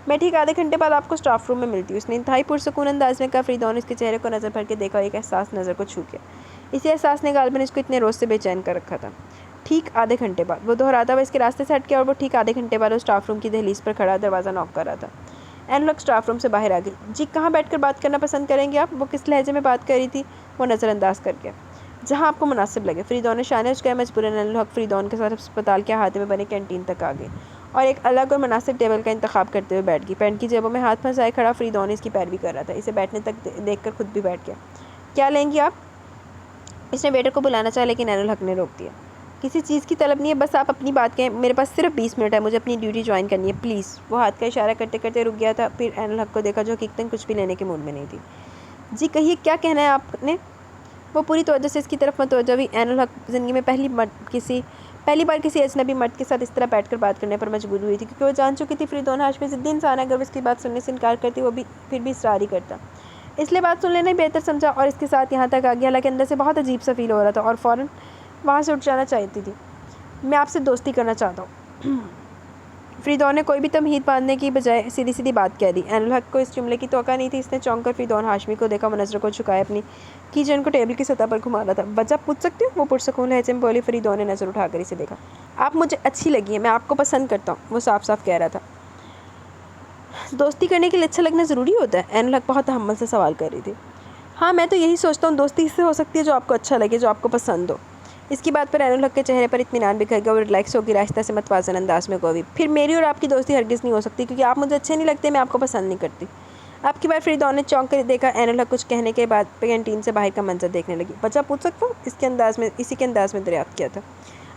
میں ٹھیک آدھے گھنٹے بعد آپ کو اسٹاف روم میں ملتی ہوں، اس نے انتہائی پرسکون انداز میں کہا۔ فریدون نے اس کے چہرے کو نظر بھر کے دیکھا اور ایک احساس نظر کو چھو گیا۔ اسی احساس نے غالباً اس کو اتنے روز سے بے چین کر رکھا تھا۔ ٹھیک آدھے گھنٹے بعد، وہ دہراتا ہوا اس کے راستے سے ہٹ گیا، اور وہ ٹھیک آدھے گھنٹے بعد وہ اسٹاف روم کی دہلیز پر کھڑا دروازہ نوک کر رہا تھا۔ عین الحق اسٹاف روم سے باہر آ گئی۔ جی، کہاں بیٹھ کر بات کرنا پسند کریں گے آپ؟ وہ کس لہجے میں بات کر رہی تھی وہ نظر انداز کر گیا۔ جہاں آپ کو مناسب لگے۔ فریدون نے شانے اچکائے۔ مجبوراً عین الحق فریدون کے ساتھ اسپتال کے احاطے میں بنے کینٹین تک آ گئی اور ایک الگ اور مناسب ٹیبل کا انتخاب کرتے ہوئے بیٹھ گئی۔ پینٹ کی جیبوں میں ہاتھ پھنسائے کھڑا فریدون اس کی پیروی کر رہا تھا۔ اسے بیٹھنے تک دیکھ کر خود بھی بیٹھ گیا۔ کیا لیں گی آپ؟ اس نے ویٹر کو بلانا چاہا، لیکن عین الحق نے روک دیا۔ کسی چیز کی طلب نہیں ہے، بس آپ اپنی بات کہیں۔ میرے پاس صرف 20 منٹ ہے، مجھے اپنی ڈیوٹی جوائن کرنی ہے، پلیز۔ وہ ہاتھ کا اشارہ کرتے کرتے رک گیا تھا، پھر عین الحق کو دیکھا جو حقیقتاً کچھ بھی لینے کے موڈ میں نہیں تھی۔ جی کہیے، کیا کہنا ہے آپ نے؟ وہ پوری توجہ سے اس کی طرف متوجہ ہوئی۔ عین الحق زندگی میں پہلی بار کسی اجنبی مرد کے ساتھ اس طرح بیٹھ کر بات کرنے پر مجبور ہوئی تھی، کیونکہ وہ جان چکی تھی فریدون ہاشمی ضدی انسان ہے۔ اگر وہ اس کی بات سننے سے انکار کرتی وہ پھر بھی اصرار ہی کرتا، اس لیے بات سن لینا ہی بہتر سمجھا اور اس کے ساتھ یہاں تک آ گیا۔ حالانکہ اندر سے بہت عجیب سا فیل ہو رہا تھا اور فوراً وہاں سے اٹھ جانا چاہتی تھی۔ میں آپ سے دوستی کرنا چاہتا ہوں۔ فریدون نے کوئی بھی تمہید باندھنے کی بجائے سیدھی سیدھی بات کہہ دی۔ عین الحق کو اس جملے کی توقع نہیں تھی۔ اس نے چونک کر فریدون ہاشمی کو دیکھا، وہ نظر کو جھکائے اپنی کی جن کو ٹیبل کی سطح پر گھما رہا تھا۔ وجہ پوچھ سکتی ہوں؟ وہ پرسکون لہجے میں بولی۔ فریدون نے نظر اٹھا کر اسے دیکھا۔ آپ مجھے اچھی لگی ہیں، میں آپ کو پسند کرتا ہوں، وہ صاف صاف کہہ رہا تھا۔ دوستی کرنے کے لیے اچھا لگنا ضروری ہوتا ہے؟ عین الحق بہت تحمل سے سوال کر رہی تھی۔ ہاں، میں تو یہی سوچتا ہوں، دوستی اس سے ہو سکتی ہے جو آپ کو اچھا لگے، جو آپ کو پسند ہو۔ اس کی بات پر عین الحق کے چہرے پر اطمینان بکھر گیا، وہ ریلیکس ہو گئی، آہستہ سے متوازن انداز میں گوئی۔ پھر میری اور آپ کی دوستی ہرگز نہیں ہو سکتی، کیونکہ آپ مجھے اچھے نہیں لگتے، میں آپ کو پسند نہیں کرتی۔ آپ کی بار فریدون نے چونک کر دیکھا۔ عین الحق کچھ کہنے کے بعد کینٹین سے باہر کا منظر دیکھنے لگی۔ وجہ پوچھ سکتا ہوں؟ اسی کے انداز میں دریافت کیا تھا۔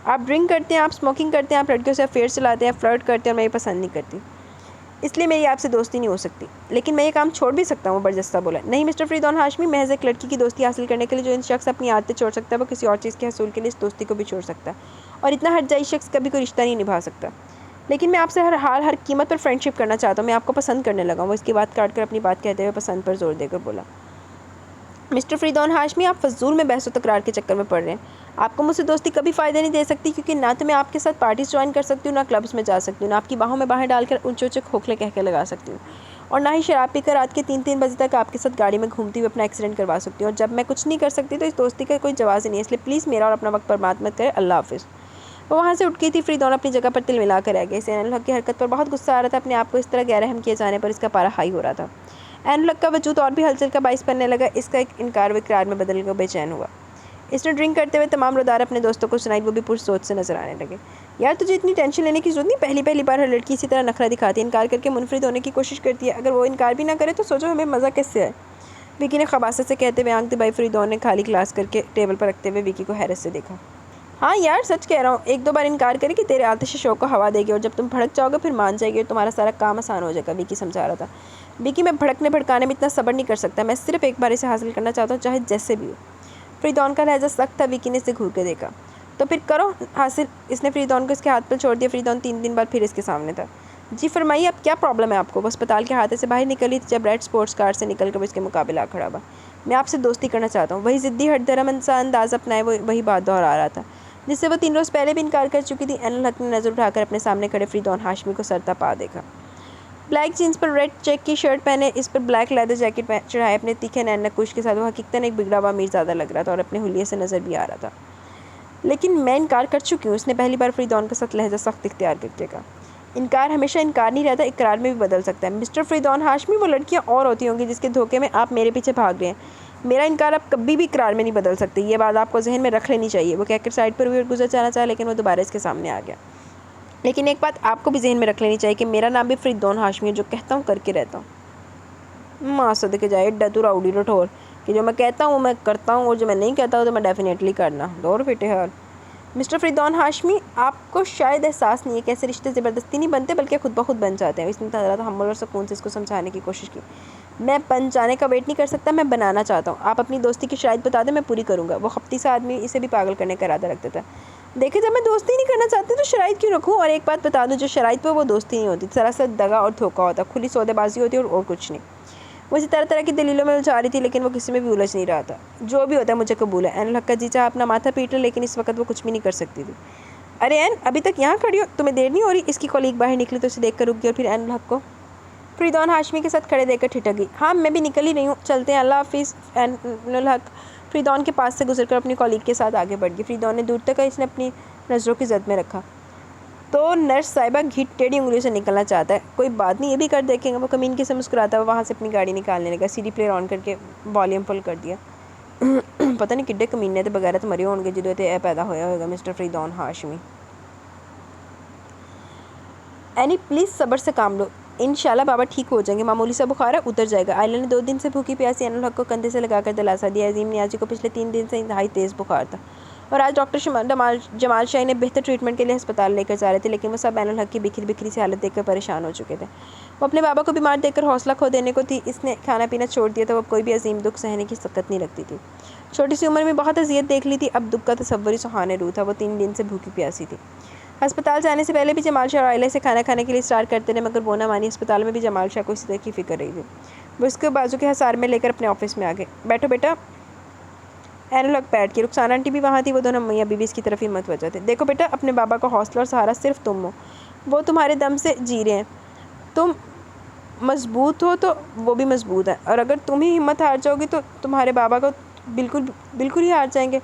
آپ ڈرنک کرتے ہیں، آپ اسموکنگ کرتے ہیں، آپ لڑکیوں سے افیئر چلاتے ہیں، فلرٹ کرتے ہیں، اور میں یہ پسند نہیں کرتی، اس لیے میری آپ سے دوستی نہیں ہو سکتی۔ لیکن میں یہ کام چھوڑ بھی سکتا ہوں، وہ برجستہ بولا۔ نہیں مسٹر فریدون ہاشمی، محض ایک لڑکی کی دوستی حاصل کرنے کے لیے جو ان شخص اپنی عادتیں چھوڑ سکتا ہے، وہ کسی اور چیز کے حصول کے لیے اس دوستی کو بھی چھوڑ سکتا ہے، اور اتنا ہٹ جائی شخص کبھی کوئی رشتہ نہیں نبھا سکتا۔ لیکن میں آپ سے ہر حال ہر قیمت پر فرینڈ شپ کرنا چاہتا ہوں، میں آپ کو پسند کرنے لگا ہوں۔ وہ اس کی بات کاٹ کر اپنی بات کہتے ہوئے پسند پر زور دے کر بولا۔ مسٹر فریدون ہاشمی، آپ فضول میں بحث و تکرار کے چکر میں پڑ رہے ہیں۔ آپ کو مجھ سے دوستی کبھی فائدہ نہیں دے سکتی، کیونکہ نہ تو میں آپ کے ساتھ پارٹیز جوائن کر سکتی ہوں، نہ کلبز میں جا سکتی ہوں، نہ آپ کی باہوں میں باہیں ڈال کر اونچے اونچے کھوکھلے کہکے لگا سکتی ہوں، اور نہ ہی شراب پی کر رات کے 3 بجے تک آپ کے ساتھ گاڑی میں گھومتی ہوئی اپنا ایکسیڈنٹ کروا سکتی ہوں، اور جب میں کچھ نہیں کر سکتی تو اس دوستی کا کوئی جواز ہی نہیں ہے، اس لیے پلیز میرا اور اپنا وقت برباد مت کرے۔ اللہ حافظ۔ وہ وہاں سے اٹھ گئی تھی۔ فریدون اپنی جگہ پر تل ملا کر رہ گئی۔ اسے عین الحق کی حرکت پر بہت غصہ آ رہا تھا، اپنے آپ کو اس طرح غیر رحم کیے جانے پر اس کا پارا ہائی ہو رہا تھا۔ عین الحق کا وجود اور بھی ہلچل کا باعث بننے لگا، اس کا ایک انکار و اقرار میں بدل کر بے چین ہوا۔ اس نے ڈرنک کرتے ہوئے تمام رودار اپنے دوستوں کو سنائی، وہ بھی پرسوچ سے نظر آنے لگے۔ یار تجھے اتنی ٹینشن لینے کی ضرورت نہیں، پہلی بار ہر لڑکی اسی طرح نخرہ دکھاتی ہے، انکار کر کے منفرد ہونے کی کوشش کرتی ہے، اگر وہ انکار بھی نہ کرے تو سوچو ہمیں مزہ کس سے آئے۔ وکی نے خباثت سے کہتے ہوئے آنکھ دبائی۔ فریدون نے خالی گلاس کر کے ٹیبل پر رکھتے ہوئے وکی کو حیرت سے دیکھا۔ ہاں یار سچ کہہ رہا ہوں، ایک دو بار انکار کرے کہ تیرے آتش شوق کو ہوا دے گی، اور جب تم بھڑک جاؤ گے پھر مان جائے گی اور تمہارا سارا کام آسان ہو جائے گا، وکی سمجھا رہا تھا۔ وکی میں بھڑکنے بھڑکانے میں اتنا صبر نہیں کر سکتا، میں صرف ایک بار اسے حاصل کرنا چاہتا ہوں، چاہے جیسے بھی ہو۔ فریدون کا لہجہ سخت تھا۔ وکی نے اسے گھور کے دیکھا۔ تو پھر کرو حاصل۔ اس نے فریدون کو اس کے ہاتھ پر چھوڑ دیا۔ فریدون 3 دن بعد پھر اس کے سامنے تھا۔ جی فرمائیے، اب کیا پرابلم ہے آپ کو؟ وہ اسپتال کے ہاتھے سے باہر نکلی تھی جب ریڈ سپورٹس کار سے نکل کر وہ اس کے مقابلے آ کھڑا ہوا۔ میں آپ سے دوستی کرنا چاہتا ہوں۔ وہی ضدی ہٹ درم سا انداز اپنائے وہ وہی بات دہرا رہا تھا جس سے وہ 3 روز پہلے بھی انکار کر چکی تھی۔ عین الحق نے نظر اٹھا کر اپنے سامنے کھڑے فریدون ہاشمی کو سرتا پا دیکھا۔ بلیک جینس پر ریڈ چیک کی شرٹ پہنے، اس پر بلیک لیدر جیکٹ چڑھائے، اپنے تیکھے نین نقوش کے ساتھ وہ حقیقتاً ایک بگڑا ہوا امیرزادہ لگ رہا تھا اور اپنے حلیے سے نظر بھی آ رہا تھا۔ لیکن میں انکار کر چکی ہوں، اس نے پہلی بار فریدون کے ساتھ لہجہ سخت اختیار کر کے کہا۔ انکار ہمیشہ انکار نہیں رہتا، اقرار میں بھی بدل سکتا ہے۔ مسٹر فریدون ہاشمی، وہ لڑکیاں اور ہوتی ہوں گی جس کے دھوکے میں آپ میرے پیچھے بھاگ رہے ہیں۔ میرا انکار آپ کبھی بھی اقرار میں نہیں بدل سکتے، یہ بات آپ کو ذہن میں رکھ لینی چاہیے۔ وہ کہہ کر سائڈ پر ہوئی اور گزر جانا چاہا، لیکن وہ دوبارہ اس کے سامنے آ گیا۔ لیکن ایک بات آپ کو بھی ذہن میں رکھ لینی چاہیے کہ میرا نام بھی فریدون ہاشمی ہے، جو کہتا ہوں کر کے رہتا ہوں۔ ماں صدقے جائے ڈتو راؤڈی رٹھور کہ جو میں کہتا ہوں میں کرتا ہوں، اور جو میں نہیں کہتا ہوں تو میں ڈیفینیٹلی کرنا دور بیٹے حال۔ مسٹر فریدون ہاشمی، آپ کو شاید احساس نہیں ہے کہ ایسے رشتے زبردستی نہیں بنتے بلکہ خود بخود بن جاتے ہیں۔ اس نے ذرا تحمل اور سکون سے اس کو سمجھانے کی کوشش کی۔ میں بن جانے کا ویٹ نہیں کر سکتا، میں بنانا چاہتا ہوں۔ آپ اپنی دوستی کی شرائط بتا دیں، میں پوری کروں گا۔ وہ خپتی سا آدمی اسے بھی پاگل کرنے کا ارادہ رکھتا تھا۔ دیکھیں جب میں دوستی نہیں کرنا چاہتی تو شرائط کیوں رکھوں؟ اور ایک بات بتا دوں، جو شرائط پہ وہ دوستی نہیں ہوتی، سراسر دغا اور دھوکہ ہوتا، کھلی سودے بازی ہوتی اور کچھ نہیں۔ وہ اسی طرح کی دلیلوں میں الجھا رہی تھی لیکن وہ کسی میں بھی الجھ نہیں رہا تھا۔ جو بھی ہوتا ہے مجھے قبول ہے۔ عین الحق کا جی چاہا اپنا ماتھا پیٹ لے، لیکن اس وقت وہ کچھ بھی نہیں کر سکتی تھی۔ ارے عین، ابھی تک یہاں کھڑی ہو؟ تمہیں دیر نہیں ہو رہی؟ اس کی کولیگ باہر نکلی تو اسے دیکھ کر رک گئی اور پھر عین الحق کو فریدون ہاشمی کے ساتھ کھڑے دیکھ کر ٹھٹک گئی۔ ہاں میں بھی نکل ہی رہی ہوں، چلتے ہیں، اللہ حافظ۔ عین الحق فریدون کے پاس سے گزر کر اپنی کولیگ کے ساتھ آگے بڑھ گئی۔ فریدون نے دور تک اس نے اپنی نظروں کی زد میں رکھا۔ تو نرس صاحبہ گھیٹ ٹیڑھی انگلیوں سے نکلنا چاہتا ہے، کوئی بات نہیں، یہ بھی کر دیکھیں گے۔ وہ کمینگی سے مسکراتا ہوا وہاں سے اپنی گاڑی نکالنے لگا۔ سی ڈی پلیئر آن کر کے والیوم فل کر دیا۔ پتہ نہیں کڈے کمینے تے بغیرت مرے ہون گے جدوں تے اے پیدا ہویا ہوئے گا mister Faridoon Hashmi. Any please صبر سے کام لو، انشاءاللہ بابا ٹھیک ہو جائیں گے، معمولی سا بخار ہے، اتر جائے گا۔ آئلہ نے 2 دن سے بھوکی پیاسی عین الحق کو کندھے سے لگا کر دلاسا دیا۔ عظیم نیازی کو پچھلے 3 دن سے انتہائی تیز بخار تھا اور آج ڈاکٹر جمال شاہی نے بہتر ٹریٹمنٹ کے لیے ہسپتال لے کر جا رہے تھے، لیکن وہ سب عین الحق کی بکھری بکھری سی حالت دیکھ کر پریشان ہو چکے تھے۔ وہ اپنے بابا کو بیمار دیکھ کر حوصلہ کھو دینے کو تھی۔ اس نے کھانا پینا چھوڑ دیا تھا، وہ کوئی بھی عظیم دکھ سہنے کی طاقت نہیں رکھتی تھی۔ چھوٹی سی عمر میں بہت اذیت دیکھ لی تھی، اب دکھ کا تصور ہی سہانے روح تھا۔ وہ 3 دن سے بھوکی پیاسی تھی۔ ہسپتال جانے سے پہلے بھی جمال شاہ اور آئلہ سے کھانا کھانے کے لیے اسٹارٹ کرتے رہے، مگر وہ نہ مانی۔ ہسپتال میں بھی جمال شاہ کو اسی طرح کی فکر رہی تھی۔ وہ اس کے بازو کے حصار میں لے کر اپنے آفس میں آ گئے۔ بیٹھو بیٹا۔ عین الحق بیٹھ کے، رخسانہ آنٹی بھی وہاں تھی، وہ دونوں میاں بیوی اس کی طرف ہمت وجہ تھے۔ دیکھو بیٹا، اپنے بابا کا حوصلہ اور سہارا صرف تم ہو، وہ تمہارے دم سے جی رہے ہیں، تم مضبوط ہو تو وہ بھی مضبوط ہے، اور اگر تم ہی ہمت ہار جاؤ گی تو تمہارے بابا کو بالکل ہی ہار جائیں گے۔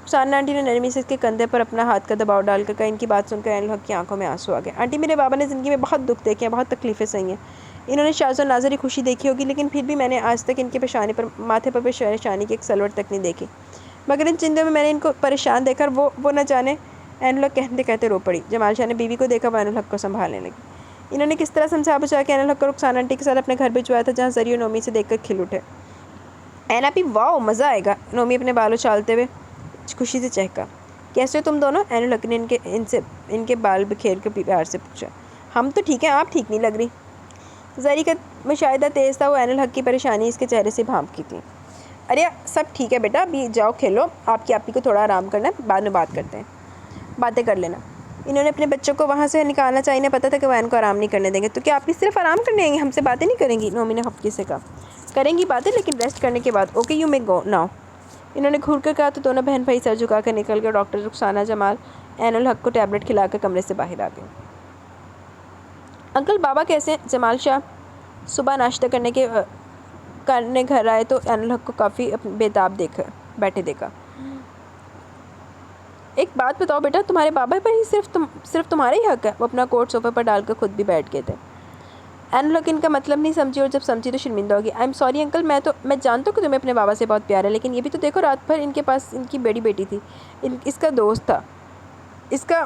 رخسانہ آنٹی نے نرمی سے اس کے کندھے پر اپنا ہاتھ کا دباؤ ڈال کر کہا۔ ان کی بات سن کر عین الحق کی آنکھوں میں آنسو آ گئے۔ آنٹی، میرے بابا نے زندگی میں بہت دکھ دیکھے ہیں، بہت تکلیفیں سہی ہیں، انہوں نے شاذ و نادر خوشی دیکھی ہوگی، لیکن پھر بھی میں نے آج تک ان کے پیشانی پر ماتھے پر پریشانی کی ایک سلوٹ تک نہیں دیکھی، مگر ان چندوں میں نے ان کو پریشان دیکھا اور وہ نہ جانے۔ عین الحق کہتے کہتے رو پڑی۔ جمال شاہ نے بیوی کو دیکھا، وہ عین الحق کو سنبھالنے لگی۔ انہوں نے کس طرح سمجھا بچا کے عین الحق کو رخسانہ آنٹی کے ساتھ اپنے گھر بھجوایا تھا، جہاں زری اور نومی سے دیکھ کر کھل اٹھے۔ عین آپی، واؤ، مزہ آئے گا، نومی اپنے بال اچھالتے ہوئے خوشی سے چہکا۔ کیسے ہو تم دونوں؟ عین الحق نے ان کے بال بکھیر کر پیار سے پوچھا۔ ہم تو ٹھیک ہیں، آپ ٹھیک نہیں لگ رہی۔ زری کا مشاہدہ تیز تھا، وہ عین الحق کی پریشانی اس کے چہرے سے بھانپتی تھی۔ ارے سب ٹھیک ہے بیٹا، ابھی جاؤ کھیلو، آپ کی آپی کو تھوڑا آرام کرنا ہے، بعد میں باتیں کر لینا۔ انہوں نے اپنے بچوں کو وہاں سے نکالنا چاہیے، انہیں پتہ تھا کہ وہ عین کو آرام نہیں کرنے دیں گے۔ تو کیا آپی صرف آرام کرنے آئیں گی، ہم سے باتیں نہیں کریں گی؟ نومی نے خفگی سے کہا۔ کریں گی باتیں، لیکن ریسٹ کرنے کے بعد۔ Okay, you may go now, انہوں نے گھور کر کہا۔ تو دونوں بہن بھائی سر جھکا کر نکل گئے۔ ڈاکٹر رخسانہ جمال عین الحق کو ٹیبلٹ کھلا کر کمرے سے باہر آ گئے۔ انکل، بابا کیسے ہیں؟ جمال شاہ صبح ناشتہ کرنے گھر آئے تو عین الحق کو کافی بےتاب بیٹھے دیکھا۔ ایک بات بتاؤ بیٹا، تمہارے بابا پر ہی صرف تمہارا ہی حق ہے؟ وہ اپنا کوٹ صوفے پر ڈال کر خود بھی بیٹھ گئے تھے۔ عین الحق ان کا مطلب نہیں سمجھی، اور جب سمجھی تو شرمندہ ہوگی۔ آئی ایم سوری انکل، میں جانتا ہوں کہ تمہیں اپنے بابا سے بہت پیار ہے، لیکن یہ بھی تو دیکھو، رات بھر ان کے پاس ان کی بڑی بیٹی تھی، اس کا دوست تھا، اس کا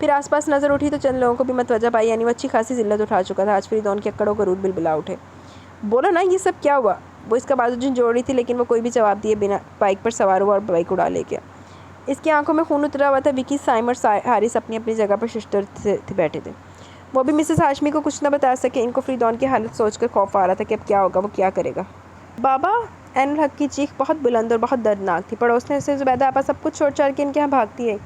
پھر آس پاس نظر اٹھی تو چند لوگوں کو بھی متوجہ پائی، یعنی وہ اچھی خاصی ذلت اٹھا چکا تھا۔ آج فریدون کے اکڑوں کو رود بلبلا اٹھے۔ بولو نا یہ سب کیا ہوا؟ وہ اس کا بازو جھنجھوڑ رہی تھی لیکن وہ کوئی بھی جواب دیے بنا بائک پر سوار ہوا اور بائک اڑا لے گیا۔ اس کی آنکھوں میں خون اترا ہوا تھا۔ وکی، سائم اور حارث اپنی اپنی جگہ پر ششدر سے بیٹھے تھے۔ وہ بھی مسز ہاشمی کو کچھ نہ بتا سکے۔ ان کو فریدون کی حالت سوچ کر خوف آ رہا تھا کہ اب کیا ہوگا، وہ کیا کرے گا۔ بابا! عین الحق کی چیخ بہت بلند اور بہت دردناک تھی۔ پڑوسنے سے زبیدہ آپا سب کچھ چھوڑ چھاڑ کے ان کے یہاں بھاگتی ہے،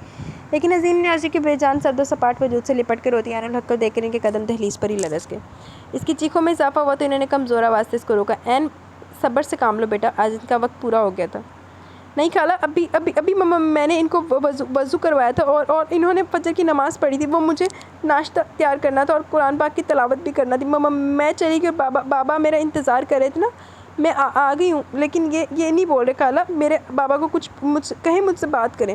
لیکن عظیم نیازی کے بے جان سرد و سپاٹ وجود سے لپٹ کے روتی عین الحق کو دیکھ کر ان کے قدم دہلیز پر ہی لرز گئے۔ اس کی چیخوں میں اضافہ ہوا تو انہوں نے کمزور آواز سے اس کو روکا۔ عین، صبر سے کام لو بیٹا، آج ان کا وقت پورا ہو گیا تھا۔ نہیں خالہ، ابھی میں نے ان کو وضو کروایا تھا اور انہوں نے فجر کی نماز پڑھی تھی۔ وہ مجھے ناشتہ تیار کرنا تھا اور قرآن پاک کی تلاوت بھی کرنا تھی۔ میں چلی گئی اور بابا میرا انتظار کر رہے تھے نا، میں آ گئی ہوں، لیکن یہ نہیں بول رہے خالہ، میرے بابا کو کچھ مجھ سے بات کریں۔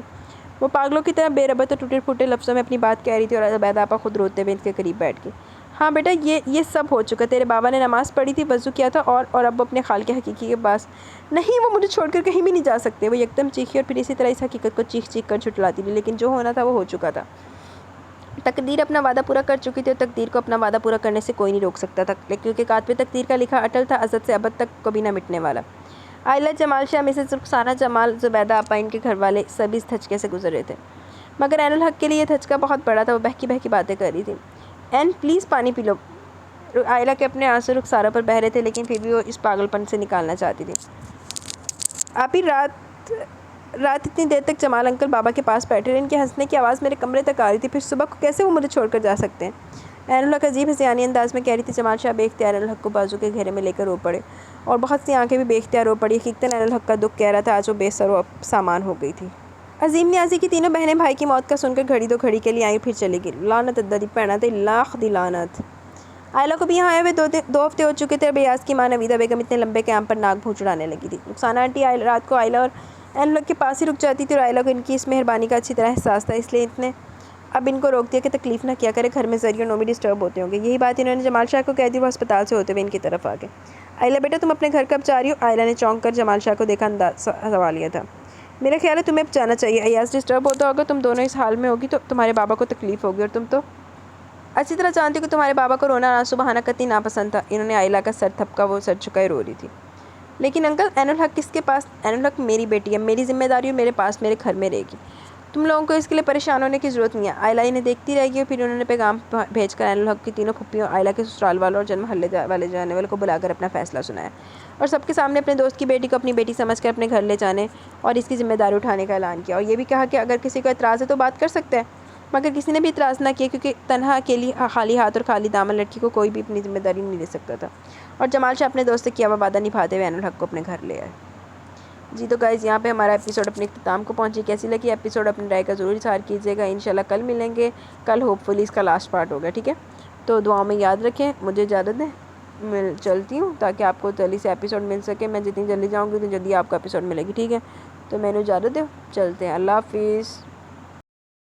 وہ پاگلوں کی طرح بے ربط اور ٹوٹے پھوٹے لفظوں میں اپنی بات کہہ رہی تھی اور زبیدہ آپا خود روتے ہوئے ان کے قریب بیٹھ گئی۔ ہاں بیٹا، یہ سب ہو چکا۔ تیرے بابا نے نماز پڑھی تھی، وضو کیا تھا اور اب اپنے خالق حقیقی کے پاس نہیں، وہ مجھے چھوڑ کر کہیں بھی نہیں جا سکتے۔ وہ یکدم چیخی اور پھر اسی طرح اس حقیقت کو چیخ کر جھٹلاتی رہی، لیکن جو ہونا تھا وہ ہو چکا تھا۔ تقدیر اپنا وعدہ پورا کر چکی تھی اور تقدیر کو اپنا وعدہ پورا کرنے سے کوئی نہیں روک سکتا تھا، کیونکہ کاتب تقدیر کا لکھا اٹل تھا، ازل سے ابد تک کبھی نہ مٹنے والا۔ عائلہ جمال شاہ، مسز رخسانہ جمال، زبیدہ آپا، ان کے گھر والے سبھی اس دھچکے سے گزر رہے تھے، مگر عین الحق کے لیے یہ دھچکا بہت بڑا تھا۔ وہ بہکی بہکی باتیں کر رہی تھی۔ عین پلیز پانی پی لو۔ عائلہ کے اپنے آنسو رخسارہ پر بہہ رہے تھے، لیکن پھر بھی وہ اس پاگل پن سے نکالنا چاہتی تھی۔ آپی، رات اتنی دیر تک جمال انکل بابا کے پاس بیٹھے رہے، ان کے ہنسنے کی آواز میرے کمرے تک آ رہی تھی، پھر صبح کو کیسے وہ مجھے چھوڑ کر جا سکتے ہیں؟ عین الحق عجیب ہذیانی انداز میں کہہ رہی تھی۔ جمال شاہ بے اختیار عین الحق کو بازو کے گھیرے میں لے کر رو پڑے اور بہت سی آنکھیں بھی بے اختیار رو پڑی۔ حقیقتاً عین الحق کا دکھ کہہ رہا تھا، آج وہ بے سر و سامان ہو گئی تھی۔ عظیم نیازی کی تینوں بہنیں بھائی کی موت کا سن کر گھڑی دو گھڑی کے لیے آئیں، پھر چلی گئی۔ لعنت اللہ دی بھیڑاں تے، لاکھ دی لعنت۔ عائلہ کو بھی یہاں آئے ہوئے 2 ہفتے ہو چکے تھے اور بیاض کی ماں نویدہ بیگم اتنے لمبے قیام پر ناک بھون چڑھانے لگی تھی۔ رخسانہ آنٹی رات کو عائلہ اور عین الحق کے پاس ہی رک جاتی تھی اور عائلہ کو ان کی اس مہربانی کا اچھی طرح احساس تھا، اس لیے اتنے اب ان کو روک دیا کہ تکلیف نہ کیا کرے، گھر میں زری اور نومی ڈسٹرب ہوتے ہوں گے۔ یہی بات انہوں نے جمال شاہ کو کہہ دی۔ وہ ہسپتال سے ہوتے ہوئے ان کی طرف آ گئے۔ عائلہ بیٹا، تم اپنے گھر کب جا رہی ہو؟ عائلہ نے چونک کر جمال شاہ کو دیکھا سوال لیا تھا۔ میرا خیال ہے تمہیں اب جانا چاہیے، ایاز ڈسٹرب ہوتا ہوگا، تم دونوں اس حال میں ہوگی تو تمہارے بابا کو تکلیف ہوگی، اور تم تو اچھی طرح جانتی ہو کہ تمہارے بابا کو رونا آنسو بہانا قطعی ناپسند تھا۔ انہوں نے عائلہ کا سر تھپکا، وہ سر جھکائے رو رہی تھی۔ لیکن انکل، عین الحق کس کے پاس؟ عین الحق میری بیٹی ہے، میری ذمہ داری اور میرے پاس میرے گھر میں رہے گی، تم لوگوں کو اس کے لیے پریشان ہونے کی ضرورت نہیں ہے۔ عائلہ انہیں دیکھتی رہ گئی اور پھر انہوں نے پیغام بھیج کر عین الحق کی تینوں پھپھیوں، عائلہ کے سسرال والوں اور جن محلے والے جانے والوں کو بلا کر اپنا فیصلہ سنایا اور سب کے سامنے اپنے دوست کی بیٹی کو اپنی بیٹی سمجھ کر اپنے گھر لے جانے اور اس کی ذمہ داری اٹھانے کا اعلان کیا، اور یہ بھی کہا کہ اگر کسی کو اعتراض ہے تو بات کر سکتا ہے، مگر کسی نے بھی اعتراض نہ کیا، کیونکہ تنہا اکیلی خالی ہاتھ اور خالی دامن لڑکی کو کوئی بھی اپنی ذمہ داری نہیں لے سکتا تھا، اور جمال شاہ اپنے دوست سے کیا ہوا وعدہ نبھاتے ہوئے عین الحق کو اپنے گھر لے آئے۔ جی تو گائز، یہاں پہ ہمارا ایپیسوڈ اپنے اختتام کو پہنچی۔ کیسی لگی ایپیسوڈ؟ اپنی رائے کا ضرور اظہار کیجیے گا۔ انشاءاللہ کل ملیں گے، کل ہوپ فلی اس کا لاسٹ پارٹ ہوگا، ٹھیک ہے؟ تو دعاؤں میں یاد رکھیں۔ مجھے اجازت دیں، میں چلتی ہوں تاکہ آپ کو جلدی سے ایپیسوڈ مل سکے۔ میں جتنی جلدی جاؤں گی اتنی جلدی آپ کو ایپیسوڈ ملے گی، ٹھیک ہے؟ تو میں نے اجازت دیں، چلتے ہیں، اللہ حافظ۔